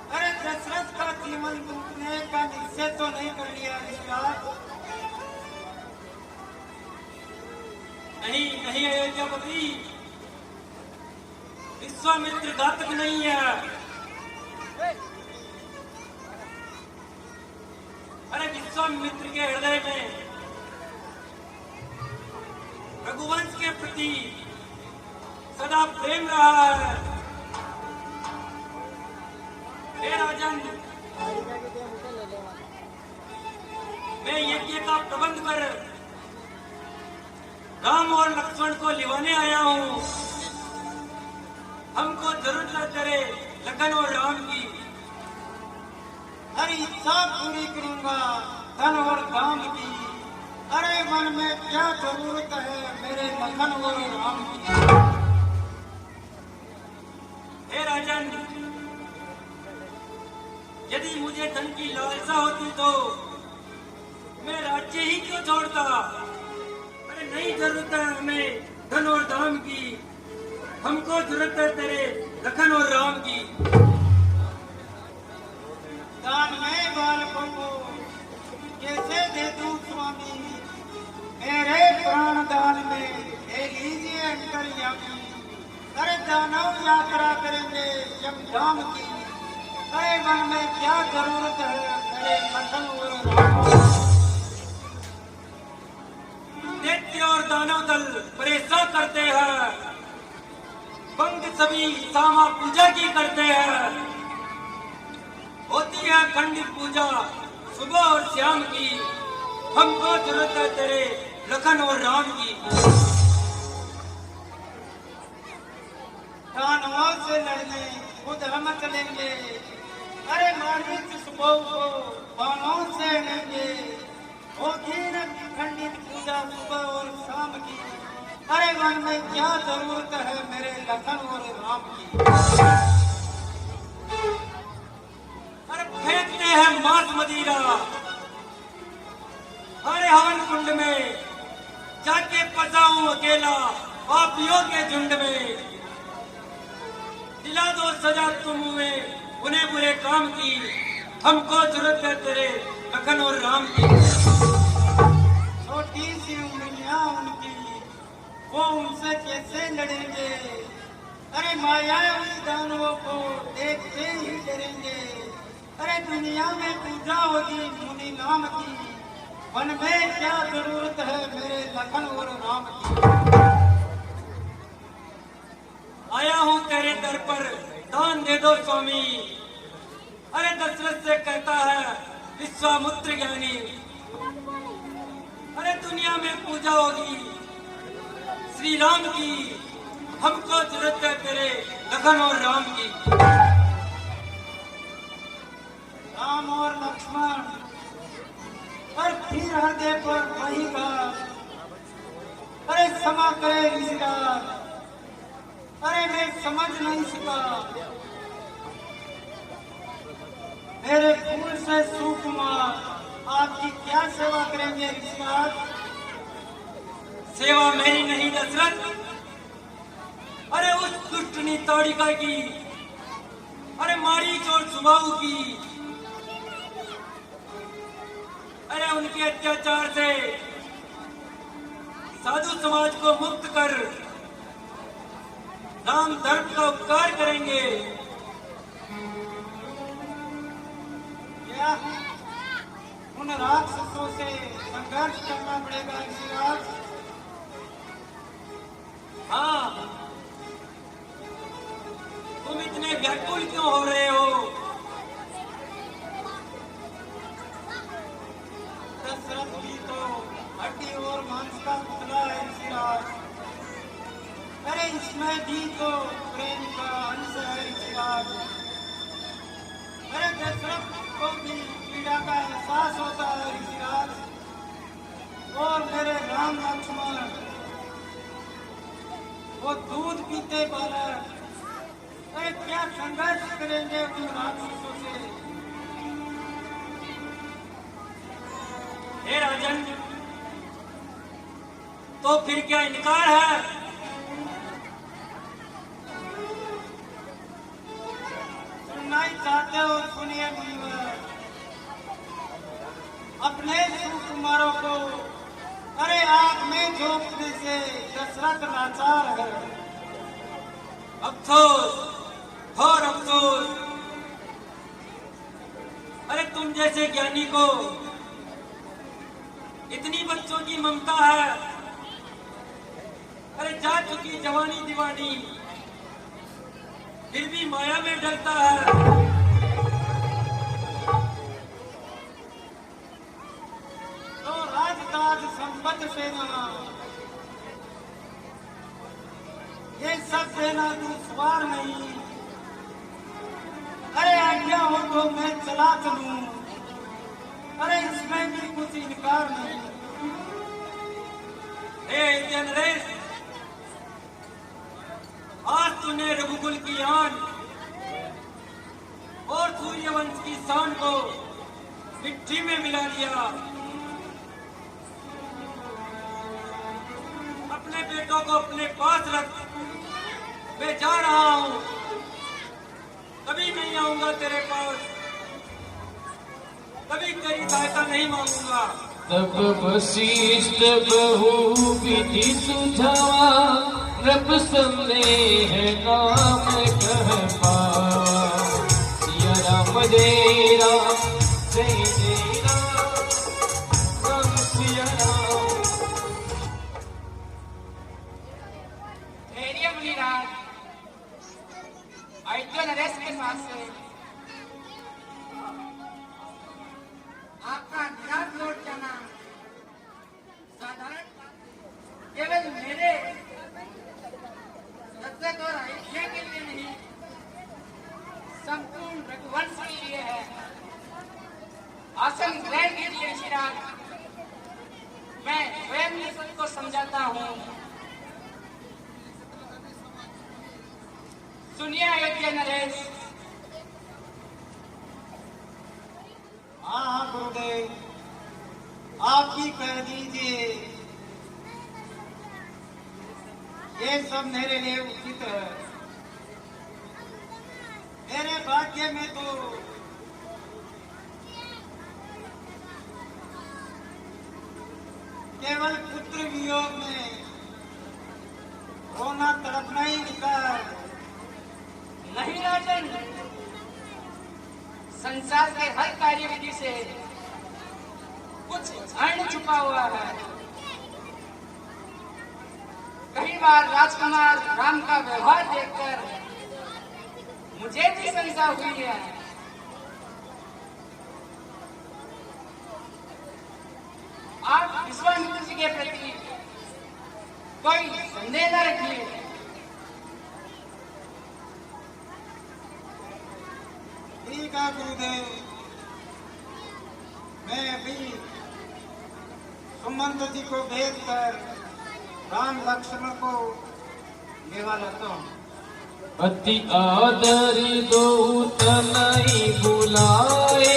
अरे दशरथ का जीवन लूटने का निश्चय तो नहीं कर लिया ऋषिराज? नहीं नहीं अयोध्यापति, विश्वामित्र घातक नहीं है। अरे विश्वामित्र के हृदय में रघुवंश के प्रति सदा प्रेम रहा है। हे राजन, मैं यज्ञ का प्रबंध कर राम और लक्ष्मण को लिवाने आया हूँ। हमको जरूरत है तेरे लखन और राम की। हर इच्छा पूरी करूंगा धन और धाम की। अरे मन में क्या जरूरत है मेरे लखन और राम की? हे राजन, यदि मुझे धन की लालसा होती तो मैं राज्य ही क्यों छोड़ता? अरे नहीं जरूरत है हमें धन और धाम की, हमको जरूरत है तेरे लखन और राम की। जाम की। अरे मन में क्या जरूरत है मेरे लखन और राम। दैत्य और दानव दल परेशान करते हैं, बंग सभी सामा पूजा की करते हैं। होती है खंडित पूजा सुबह और शाम की, हमको जरूरत है तेरे लखन और राम की। दानवों से लड़ने खुद हम चलेंगे, अरे मार्मिक सुबह को बाणों से लेंगे। होती न खंडित पूजा सुबह और शाम की, अरे मन में क्या जरूरत है मेरे लखन और राम की। अरे फेंकते हैं मांस मदिरा, अरे हवन कुंड में जाके फंसाऊं अकेला पापियों के झुंड में। दिला दो सजा तुम हुए उन्हें बुरे काम की, हमको जरूरत है तेरे लखन और राम की। छोटी सी उंगलियां उनकी, वो उनसे कैसे लड़ेंगे। अरे मायावी दानवों को देखते ही डरेंगे। अरे दुनिया में पूजा होगी मुनि नाम की, वन में क्या जरूरत है मेरे लखन और राम की। आया हूँ तेरे दर पर दान दे दो स्वामी। अरे दशरथ से कहता है विश्वामित्र ज्ञानी, अरे दुनिया में पूजा होगी श्री राम की, हमको जरूरत है तेरे लखन और राम की। राम और लक्ष्मण पर फिर हृदय पर वही बात, अरे क्षमा करे ऋषिराज, अरे मैं समझ नहीं सका। मेरे फूल से सुकुमार आपकी क्या सेवा करेंगे ऋषिराज। सेवा मेरी नहीं दशरथ, अरे उस दुष्टनी ताड़िका की, अरे मारीच और सुबाहु की। अरे उनके अत्याचार से साधु समाज को मुक्त कर राम धर्म का उपकार करेंगे। क्या उन राक्षसों से संघर्ष करना पड़ेगा ऋषिराज। हाँ, तुम इतने व्याकुल क्यों हो रहे हो। दशरथ भी तो हड्डी और मांस का पुतला है ऋषिराज। अरे इसमें भी तो प्रेम का अंश है ऋषिराज। अरे दशरथ को भी पीड़ा का एहसास होता है ऋषिराज। और मेरे राम लक्ष्मण वो दूध पीते बालक, अरे क्या संघर्ष करेंगे उन राक्षसों से। हे राजन, तो फिर क्या इनकार है। सुनना ही चाहते हो सुनिए मुनिवर। अपने सुकुमारों को अरे आग में झोंकने से दशरथ लाचार है। अफसोस, और अफसोस। अरे तुम जैसे ज्ञानी को इतनी बच्चों की ममता है। अरे जा चुकी जवानी दीवानी, फिर भी माया में डरता है। तो राजताज संपत्ति सेना, ये सब सेना तू सवार नहीं। अरे आज्ञा हो तो मैं चला चलूं, अरे इसमें भी कुछ इनकार नहीं। हे नरेश, आज तूने रघुकुल की आन और सूर्यवंश की शान को मिट्टी में मिला दिया। अपने बेटों को अपने पास रख, मैं जा रहा हूं, कभी नहीं आऊंगा तेरे पास, कभी तेरी सहायता नहीं मांगूंगा। तब वशिष्ठ बहु विधि सुझावा, नृप संदेह नाम कह पावा। जय राम जय जय राम राम सिया राम। धैर्य मुनिराज, अयोध्या नरेश के पास से आपका निराश लौट जाना साधारण केवल मेरे दशरथ और अयोध्या के लिए नहीं, संपूर्ण रघुवंश के लिए है। आसन ग्रहण कीजिए श्रीराज, मैं स्वयं ये सबको समझाता हूँ। सुनिए अयोध्या नरेश। हाँ हाँ गुरुदेव, आप ही कह दीजिए। ये सब मेरे लिए उचित है। मेरे भाग्य में तो केवल पुत्र वियोग में रोना तड़पना ही लिखा है। नहीं राजन, संसार के हर कार्य विधि से कुछ अर्ण छुपा हुआ है। कई बार राजकुमार राम का व्यवहार देखकर मुझे भी शंका हुई है। आप विश्वामित्र जी के प्रति कोई संदेह न रखिए। ठीक है गुरुदेव, मैं अभी सुमंत जी को भेजकर राम लक्ष्मण को लेवा लाता हूँ। अति आदर दो तनई बुलाए,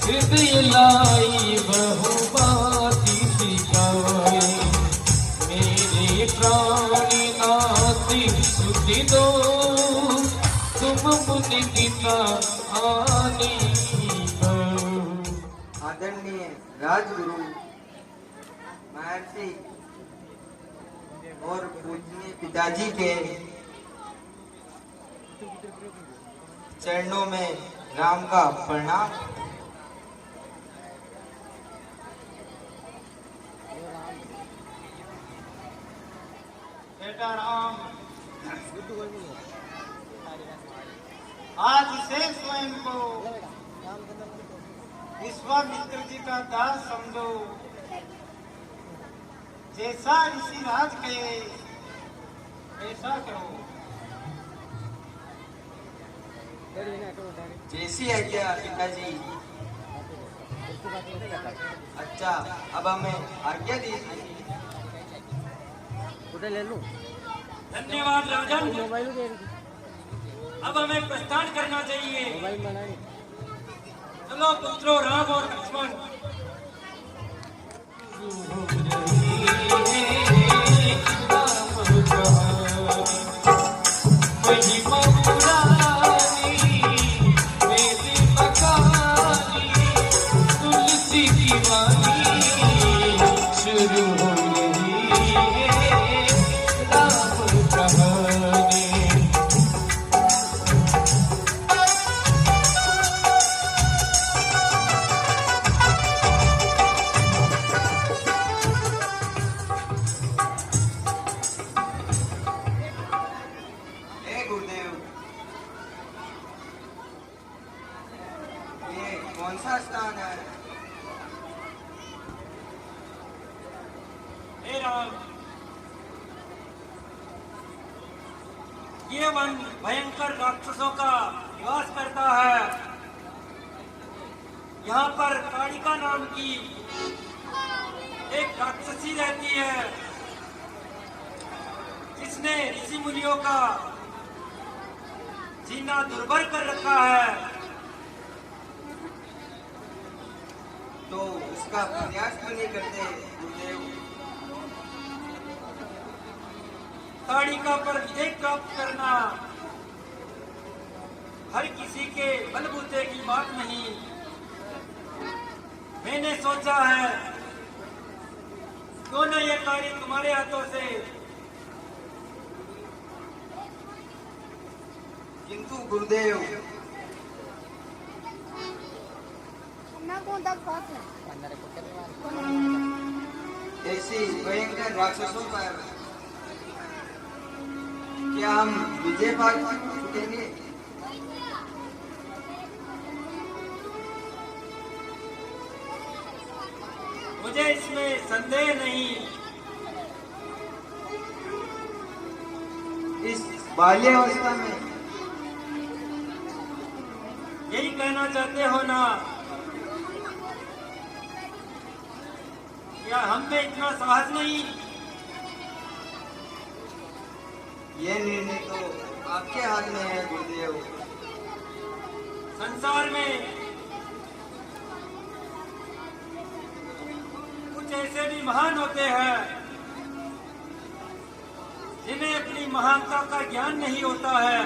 हृदय लाई बहु बाती सिखाए। मेरे प्राणी नाथ सुधि दो, तुम मुनि पिता आनी हो। आदरणीय राजगुरु महर्षि और पूजनीय पिताजी के चरणों में राम का प्रणाम। बेटा राम, आज से स्वयं को विश्वामित्र जी का दास समझो। जैसा ऋषिराज कहे ऐसा करो। जैसी आज्ञा पिताजी। अच्छा, अब हमें आज्ञा दीजिए। धन्यवाद राजन। अब हमें प्रस्थान करना चाहिए। चलो पुत्रों राम और लक्ष्मण। महिमा पुरानी मेरी बखानी, तुलसी की वाणी शुरू हो रही है राम कहानी। हे गुरुदेव, ये कौन सा स्थान है? हे राम, ये वन भयंकर राक्षसों का निवास करता है। यहाँ पर कालिका नाम की एक राक्षसी रहती है, जिसने ऋषि मुनियों का जीना दुर्भर कर रखा है। तो उसका प्रयास क्यों नहीं करते गुरुदेव? कालिका पर विजय प्राप्त करना हर किसी के बलबूते की बात नहीं। मैंने सोचा है क्यों न ये कार्य तुम्हारे हाथों से। किंतु गुरुदेव, ऐसी भयंकर राक्षसों पर क्या हम विजय पा चुकेंगे? मुझे इसमें संदेह नहीं। इस बाल्यावस्था में यही कहना चाहते हो ना? या हम में इतना साहस नहीं? यह निर्णय तो आपके हाथ में है गुरुदेव। संसार में कुछ ऐसे भी महान होते हैं जिन्हें अपनी महानता का ज्ञान नहीं होता है।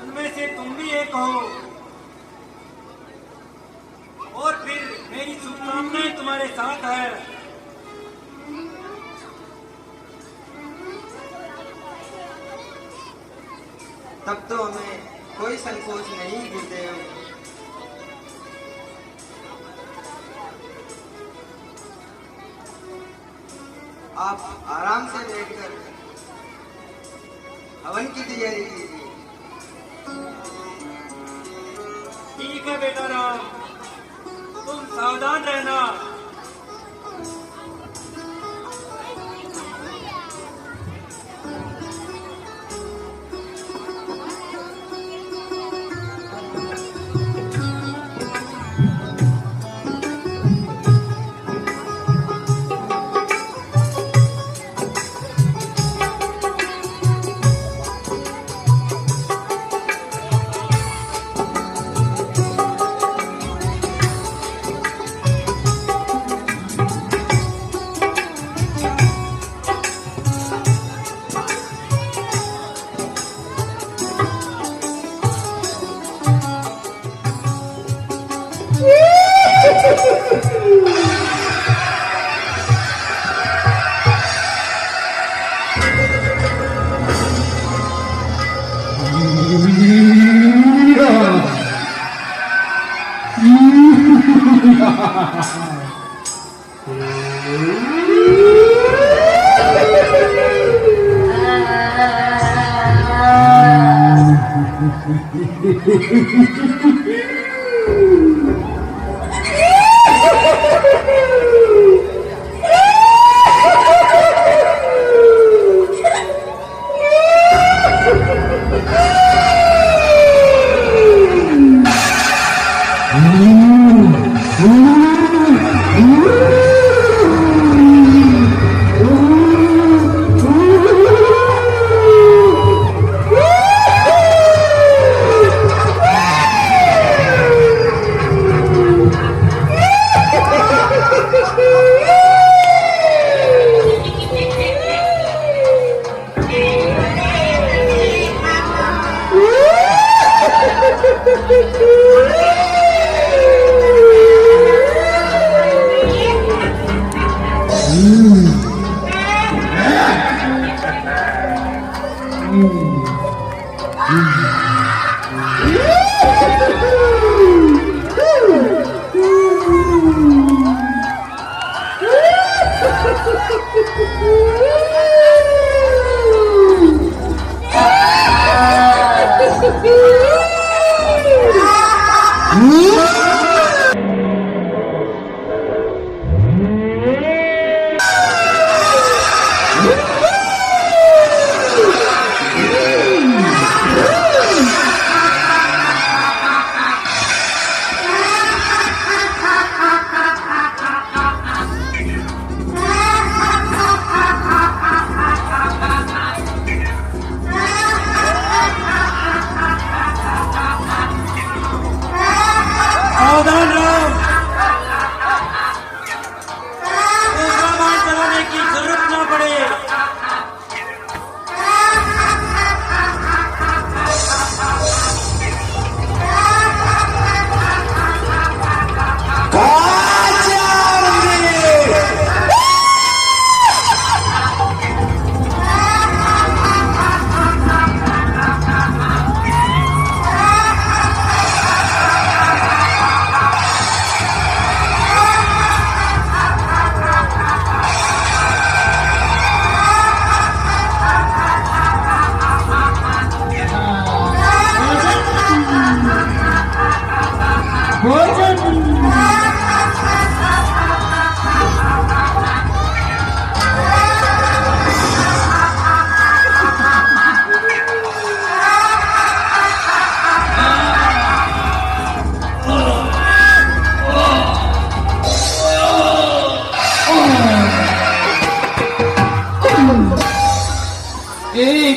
उनमें से तुम भी एक हो। और फिर मेरी शुभकामनाएं तुम्हारे साथ है। तब तो हमें कोई संकोच नहीं गुरुदेव। आप आराम से बैठकर हवन की तैयारी कीजिए। ठीक है बेटा राम, तुम सावधान रहना।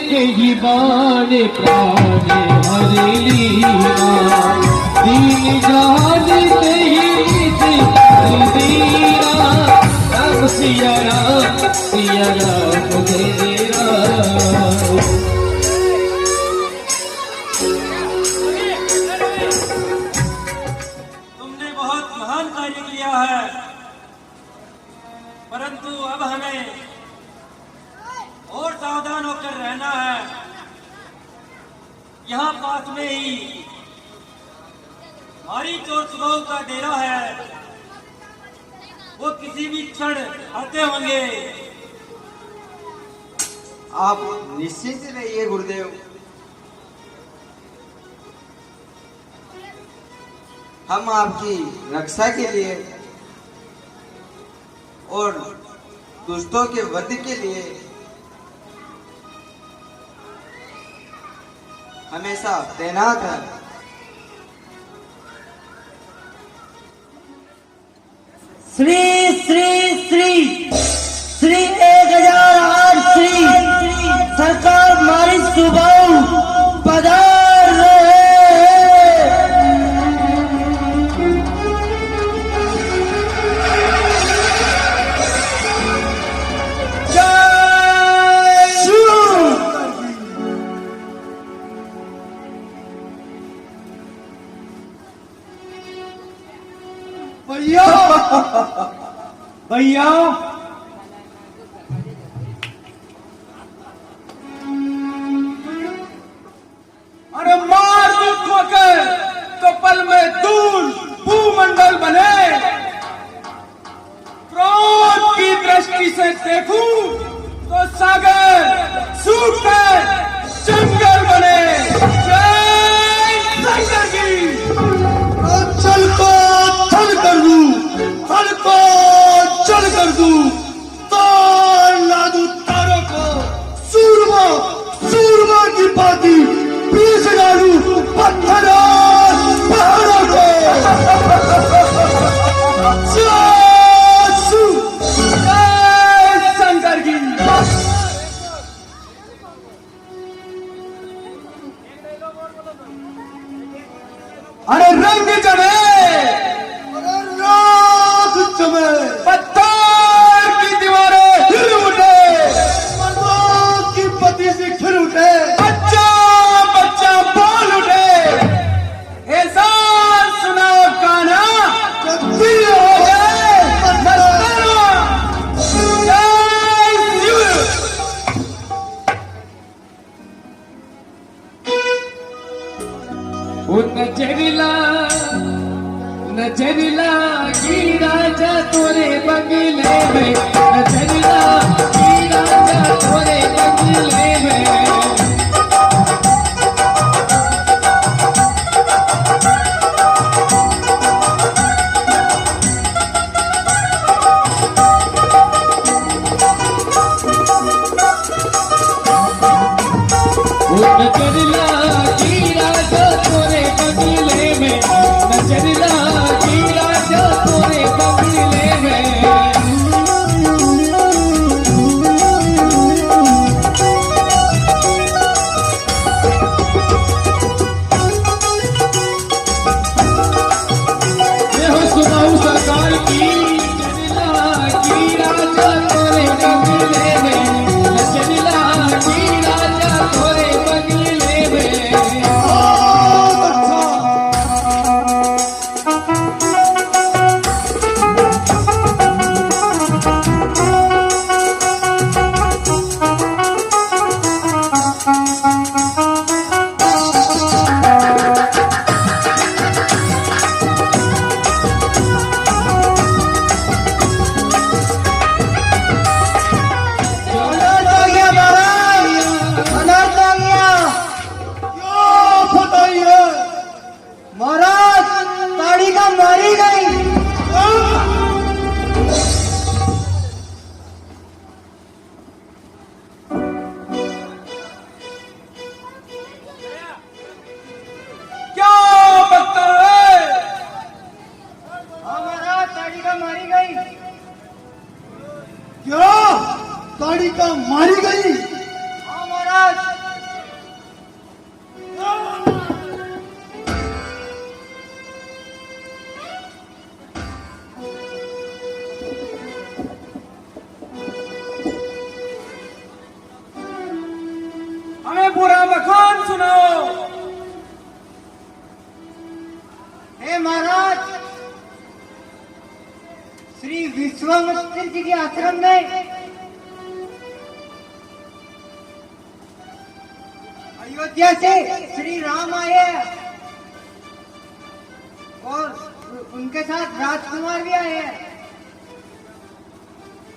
ही बाने प्राणे हरे लीला दीन जान ही दीरा राम सिया राम जय राम। तुमने बहुत महान कार्य किया है, परंतु अब हमें और सावधान होकर रहना है। यहाँ पास में ही हमारी चोर सुबह का डेरा है, वो किसी भी क्षण आते होंगे। आप निश्चिंत रहिए गुरुदेव, हम आपकी रक्षा के लिए और दुष्टों के वध के लिए हमेशा तैनात है। श्री श्री श्री श्री 1008 श्री सरकार हमारी सुबह पधार रहे भैया भैया अरे मार दुखों के कपल में धूल भूमंडल बने, क्रोध की दृष्टि से देखूं तो सागर सूख कर जंगल बने। जय शंकर की। चल को चल कर दूं, चल को चल कर दूं, तार ला दूं तारों को, सूरमा सूरमा की बाती पीस डालूं पत्थरों पहाड़ों को। जय शंकर की। अरे रंग जमे, अरे रात जमे, पत्थर की दीवारें हिल उठे, मर्दों की पति से खिल उठे, बच्चा बच्चा बोल उठे, ऐसा सुनाओ कान्हा दिल हो गए मस्ताना। जय शिव। नजरिला की राजा तोरे बंगले में, नजरिला की राजा तोरे बंगले में। नजरिला की राजा तोरे बंगले में, नजरिला की राजा तोरे बंगले में। श्री विश्वामित्र जी के आश्रम में अयोध्या से श्री राम आए हैं और उनके साथ राजकुमार भी आए हैं।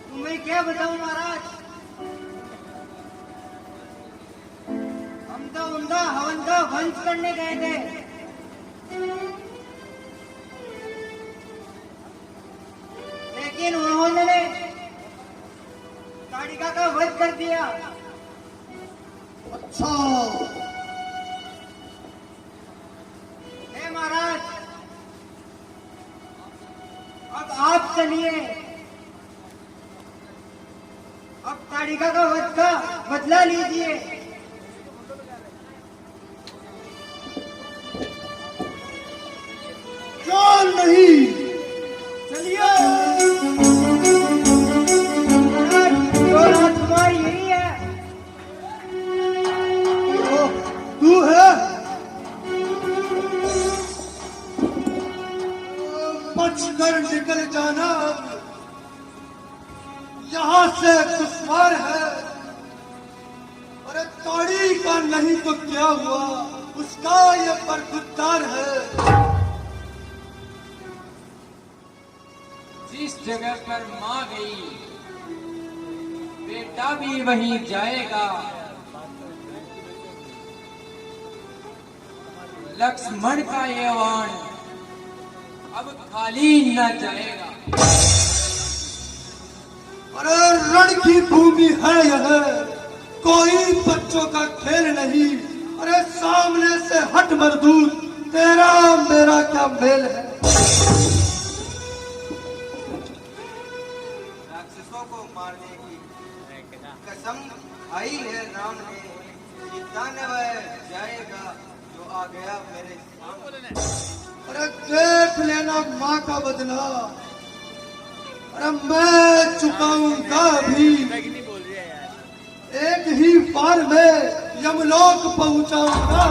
तुम्हें क्या बताऊं महाराज, हम तो उनका हवन का वंश करने गए थे, लेकिन उन्होंने ताड़िका का वध कर दिया। अच्छा, हे महाराज, अब आप चलिए, अब ताड़िका का वध का बदला लीजिए। क्यों नहीं? चलिए, तो राजकुमार यही है। तू है? बचकर निकल जाना, यहाँ से दुश्मन है। अरे ताड़ी का नहीं तो क्या हुआ, उसका ये बरखुरदार है। जिस जगह पर माँ गई बेटा भी वहीं जाएगा। लक्ष्मण का ये वाण अब खाली न जाएगा। अरे रण की भूमि है यह, कोई बच्चों का खेल नहीं। अरे सामने से हट मजदूर, तेरा मेरा क्या मेल है। राक्षसों को मारने की कसम खाई है राम ने, जिताने वह जाएगा जो आ गया मेरे सामने। अरे देख लेना माँ का बदला, अरे मैं चुकाऊंगा भी। एक ही बार में यमलोक पहुंचाऊंगा।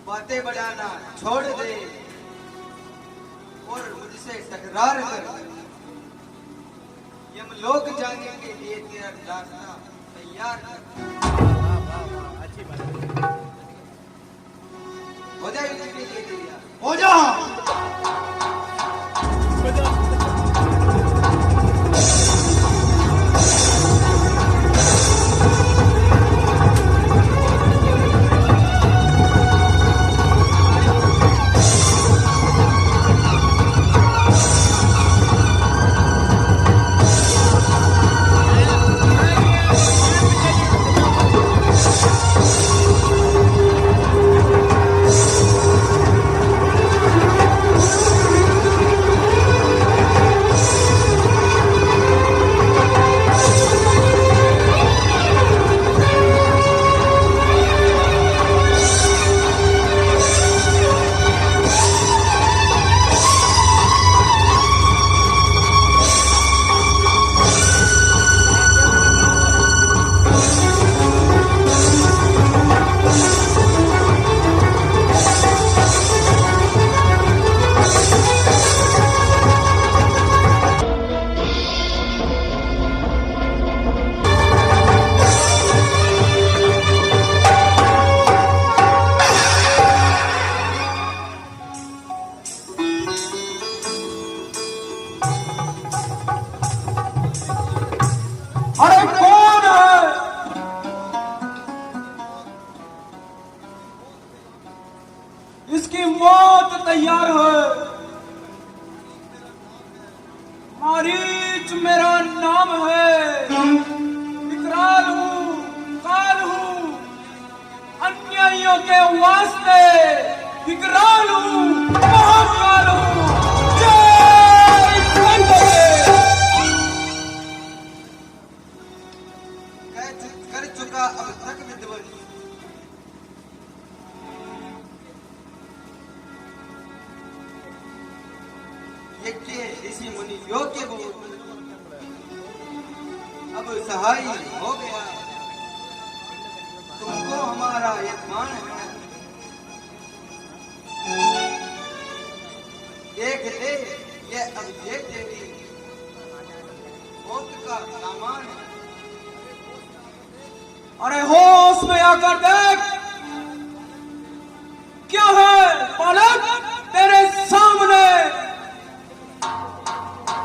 बातें बढ़ाना छोड़ दे और मुझसे तकरार कर। यमलोक जाने के लिए तेरा रास्ता तैयार कर। हो जाए के लिए तैयार हो जा। इसकी मौत तैयार है। मारीच मेरा नाम है, विकराल हूँ, काल हूँ, अन्यायियों के वास्ते विकराल हूँ, महाकाल हूँ। जय कर चुका अब तक विध्वंस। यज्ञ ऋषि मुनि योग्य हो, अब सहाय हो गया। तुमको हमारा ये मान है, देख ले, ये अब ये तेरी मौत का सामान है। अरे होश में आकर देख, क्या है बालक तेरे सामने?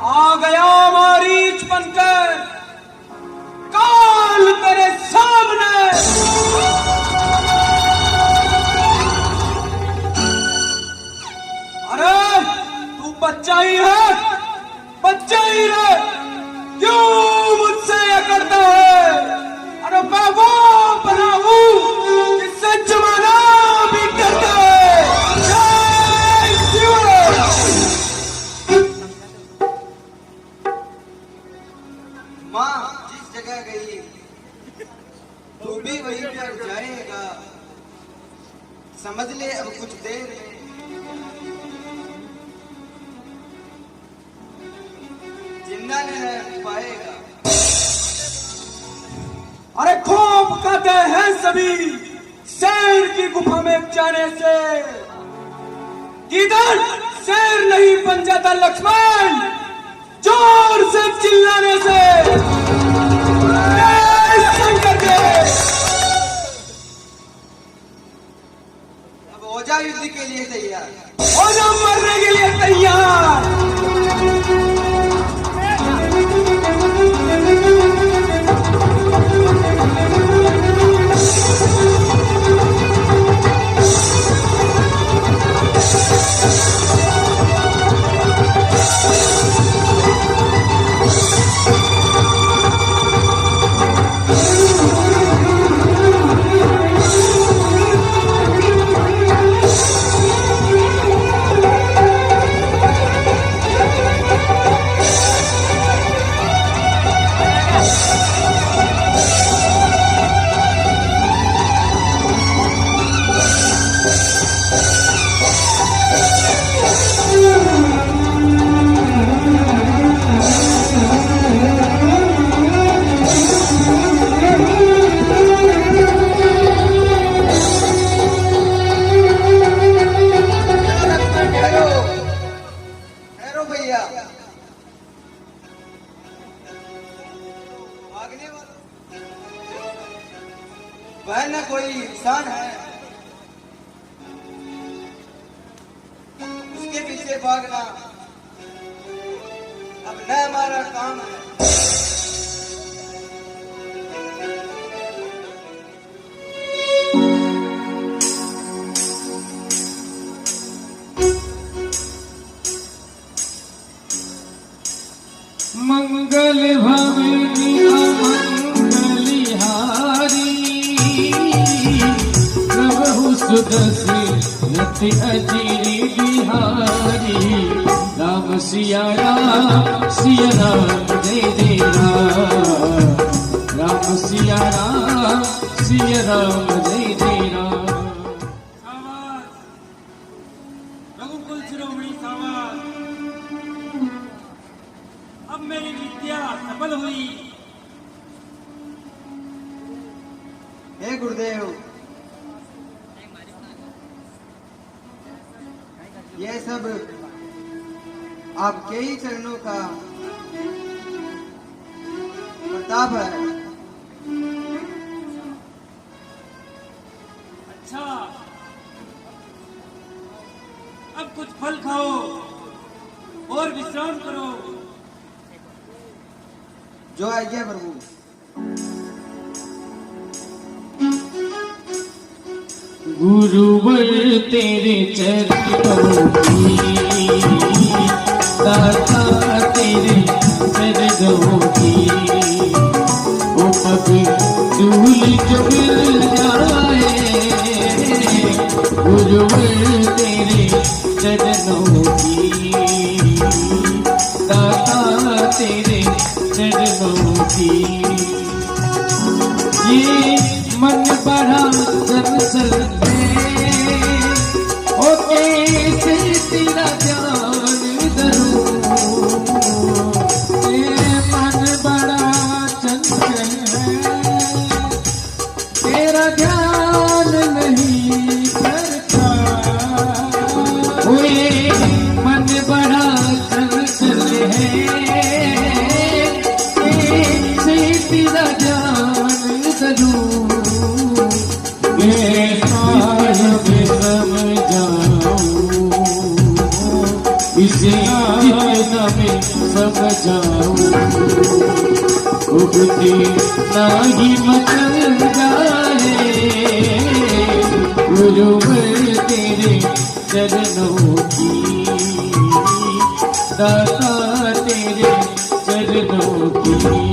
आ गया मारीच बनकर, काल तेरे सामने। अरे तू बच्चा ही है, बच्चा ही रे, क्यों मुझसे ये करता है? अरे मैं वो बना हूं जिससे जमाना भी डरता है। जय शिव। माँ जिस जगह गई तू भी वहीं पर जाएगा, समझ ले अब कुछ देर में जिंदा नहीं पाएगा। अरे खूब कहते हैं सभी शेर की गुफा में जाने से, किधर शेर नहीं बन जाता लक्ष्मण जोर से चिल्लाने से। जय शंकर के। अब हो जा युद्ध के लिए तैयार, हो जा मरने के लिए तैयार। वह न कोई इंसान है, उसके पीछे भागना अब न हमारा काम है। मंगल भवनी अमंगली हारी, प्रभु सुदसी रति अजीरी बिहारी। राम सिया राम जय जय राम। राम सिया राम जय जय राम। रघुकुल शिरोमणि सावध, अब मेरी विद्या सफल हुई। हे गुरुदेव, यह सब आपके ही चरणों का प्रताप है। अच्छा, अब कुछ फल खाओ और विश्राम करो। जो आज्ञा प्रभु। गुरुवर तेरे चरणों की, दाता तेरे चरणों की। ओ पग धूल जो मिल जाए, गुरुवर तेरे चरणों की, दाता तेरे चरणों की। ये मन बड़ा दरअसल कैसे तेरा ध्यान धरूं। ये मन बड़ा चंचल है, तेरा ध्यान नहीं करता। ये मन इसे जितना मैं समझाऊं उगती नाही मचल जाए गुरुवर तेरे चरणों की दाता तेरे चरणों की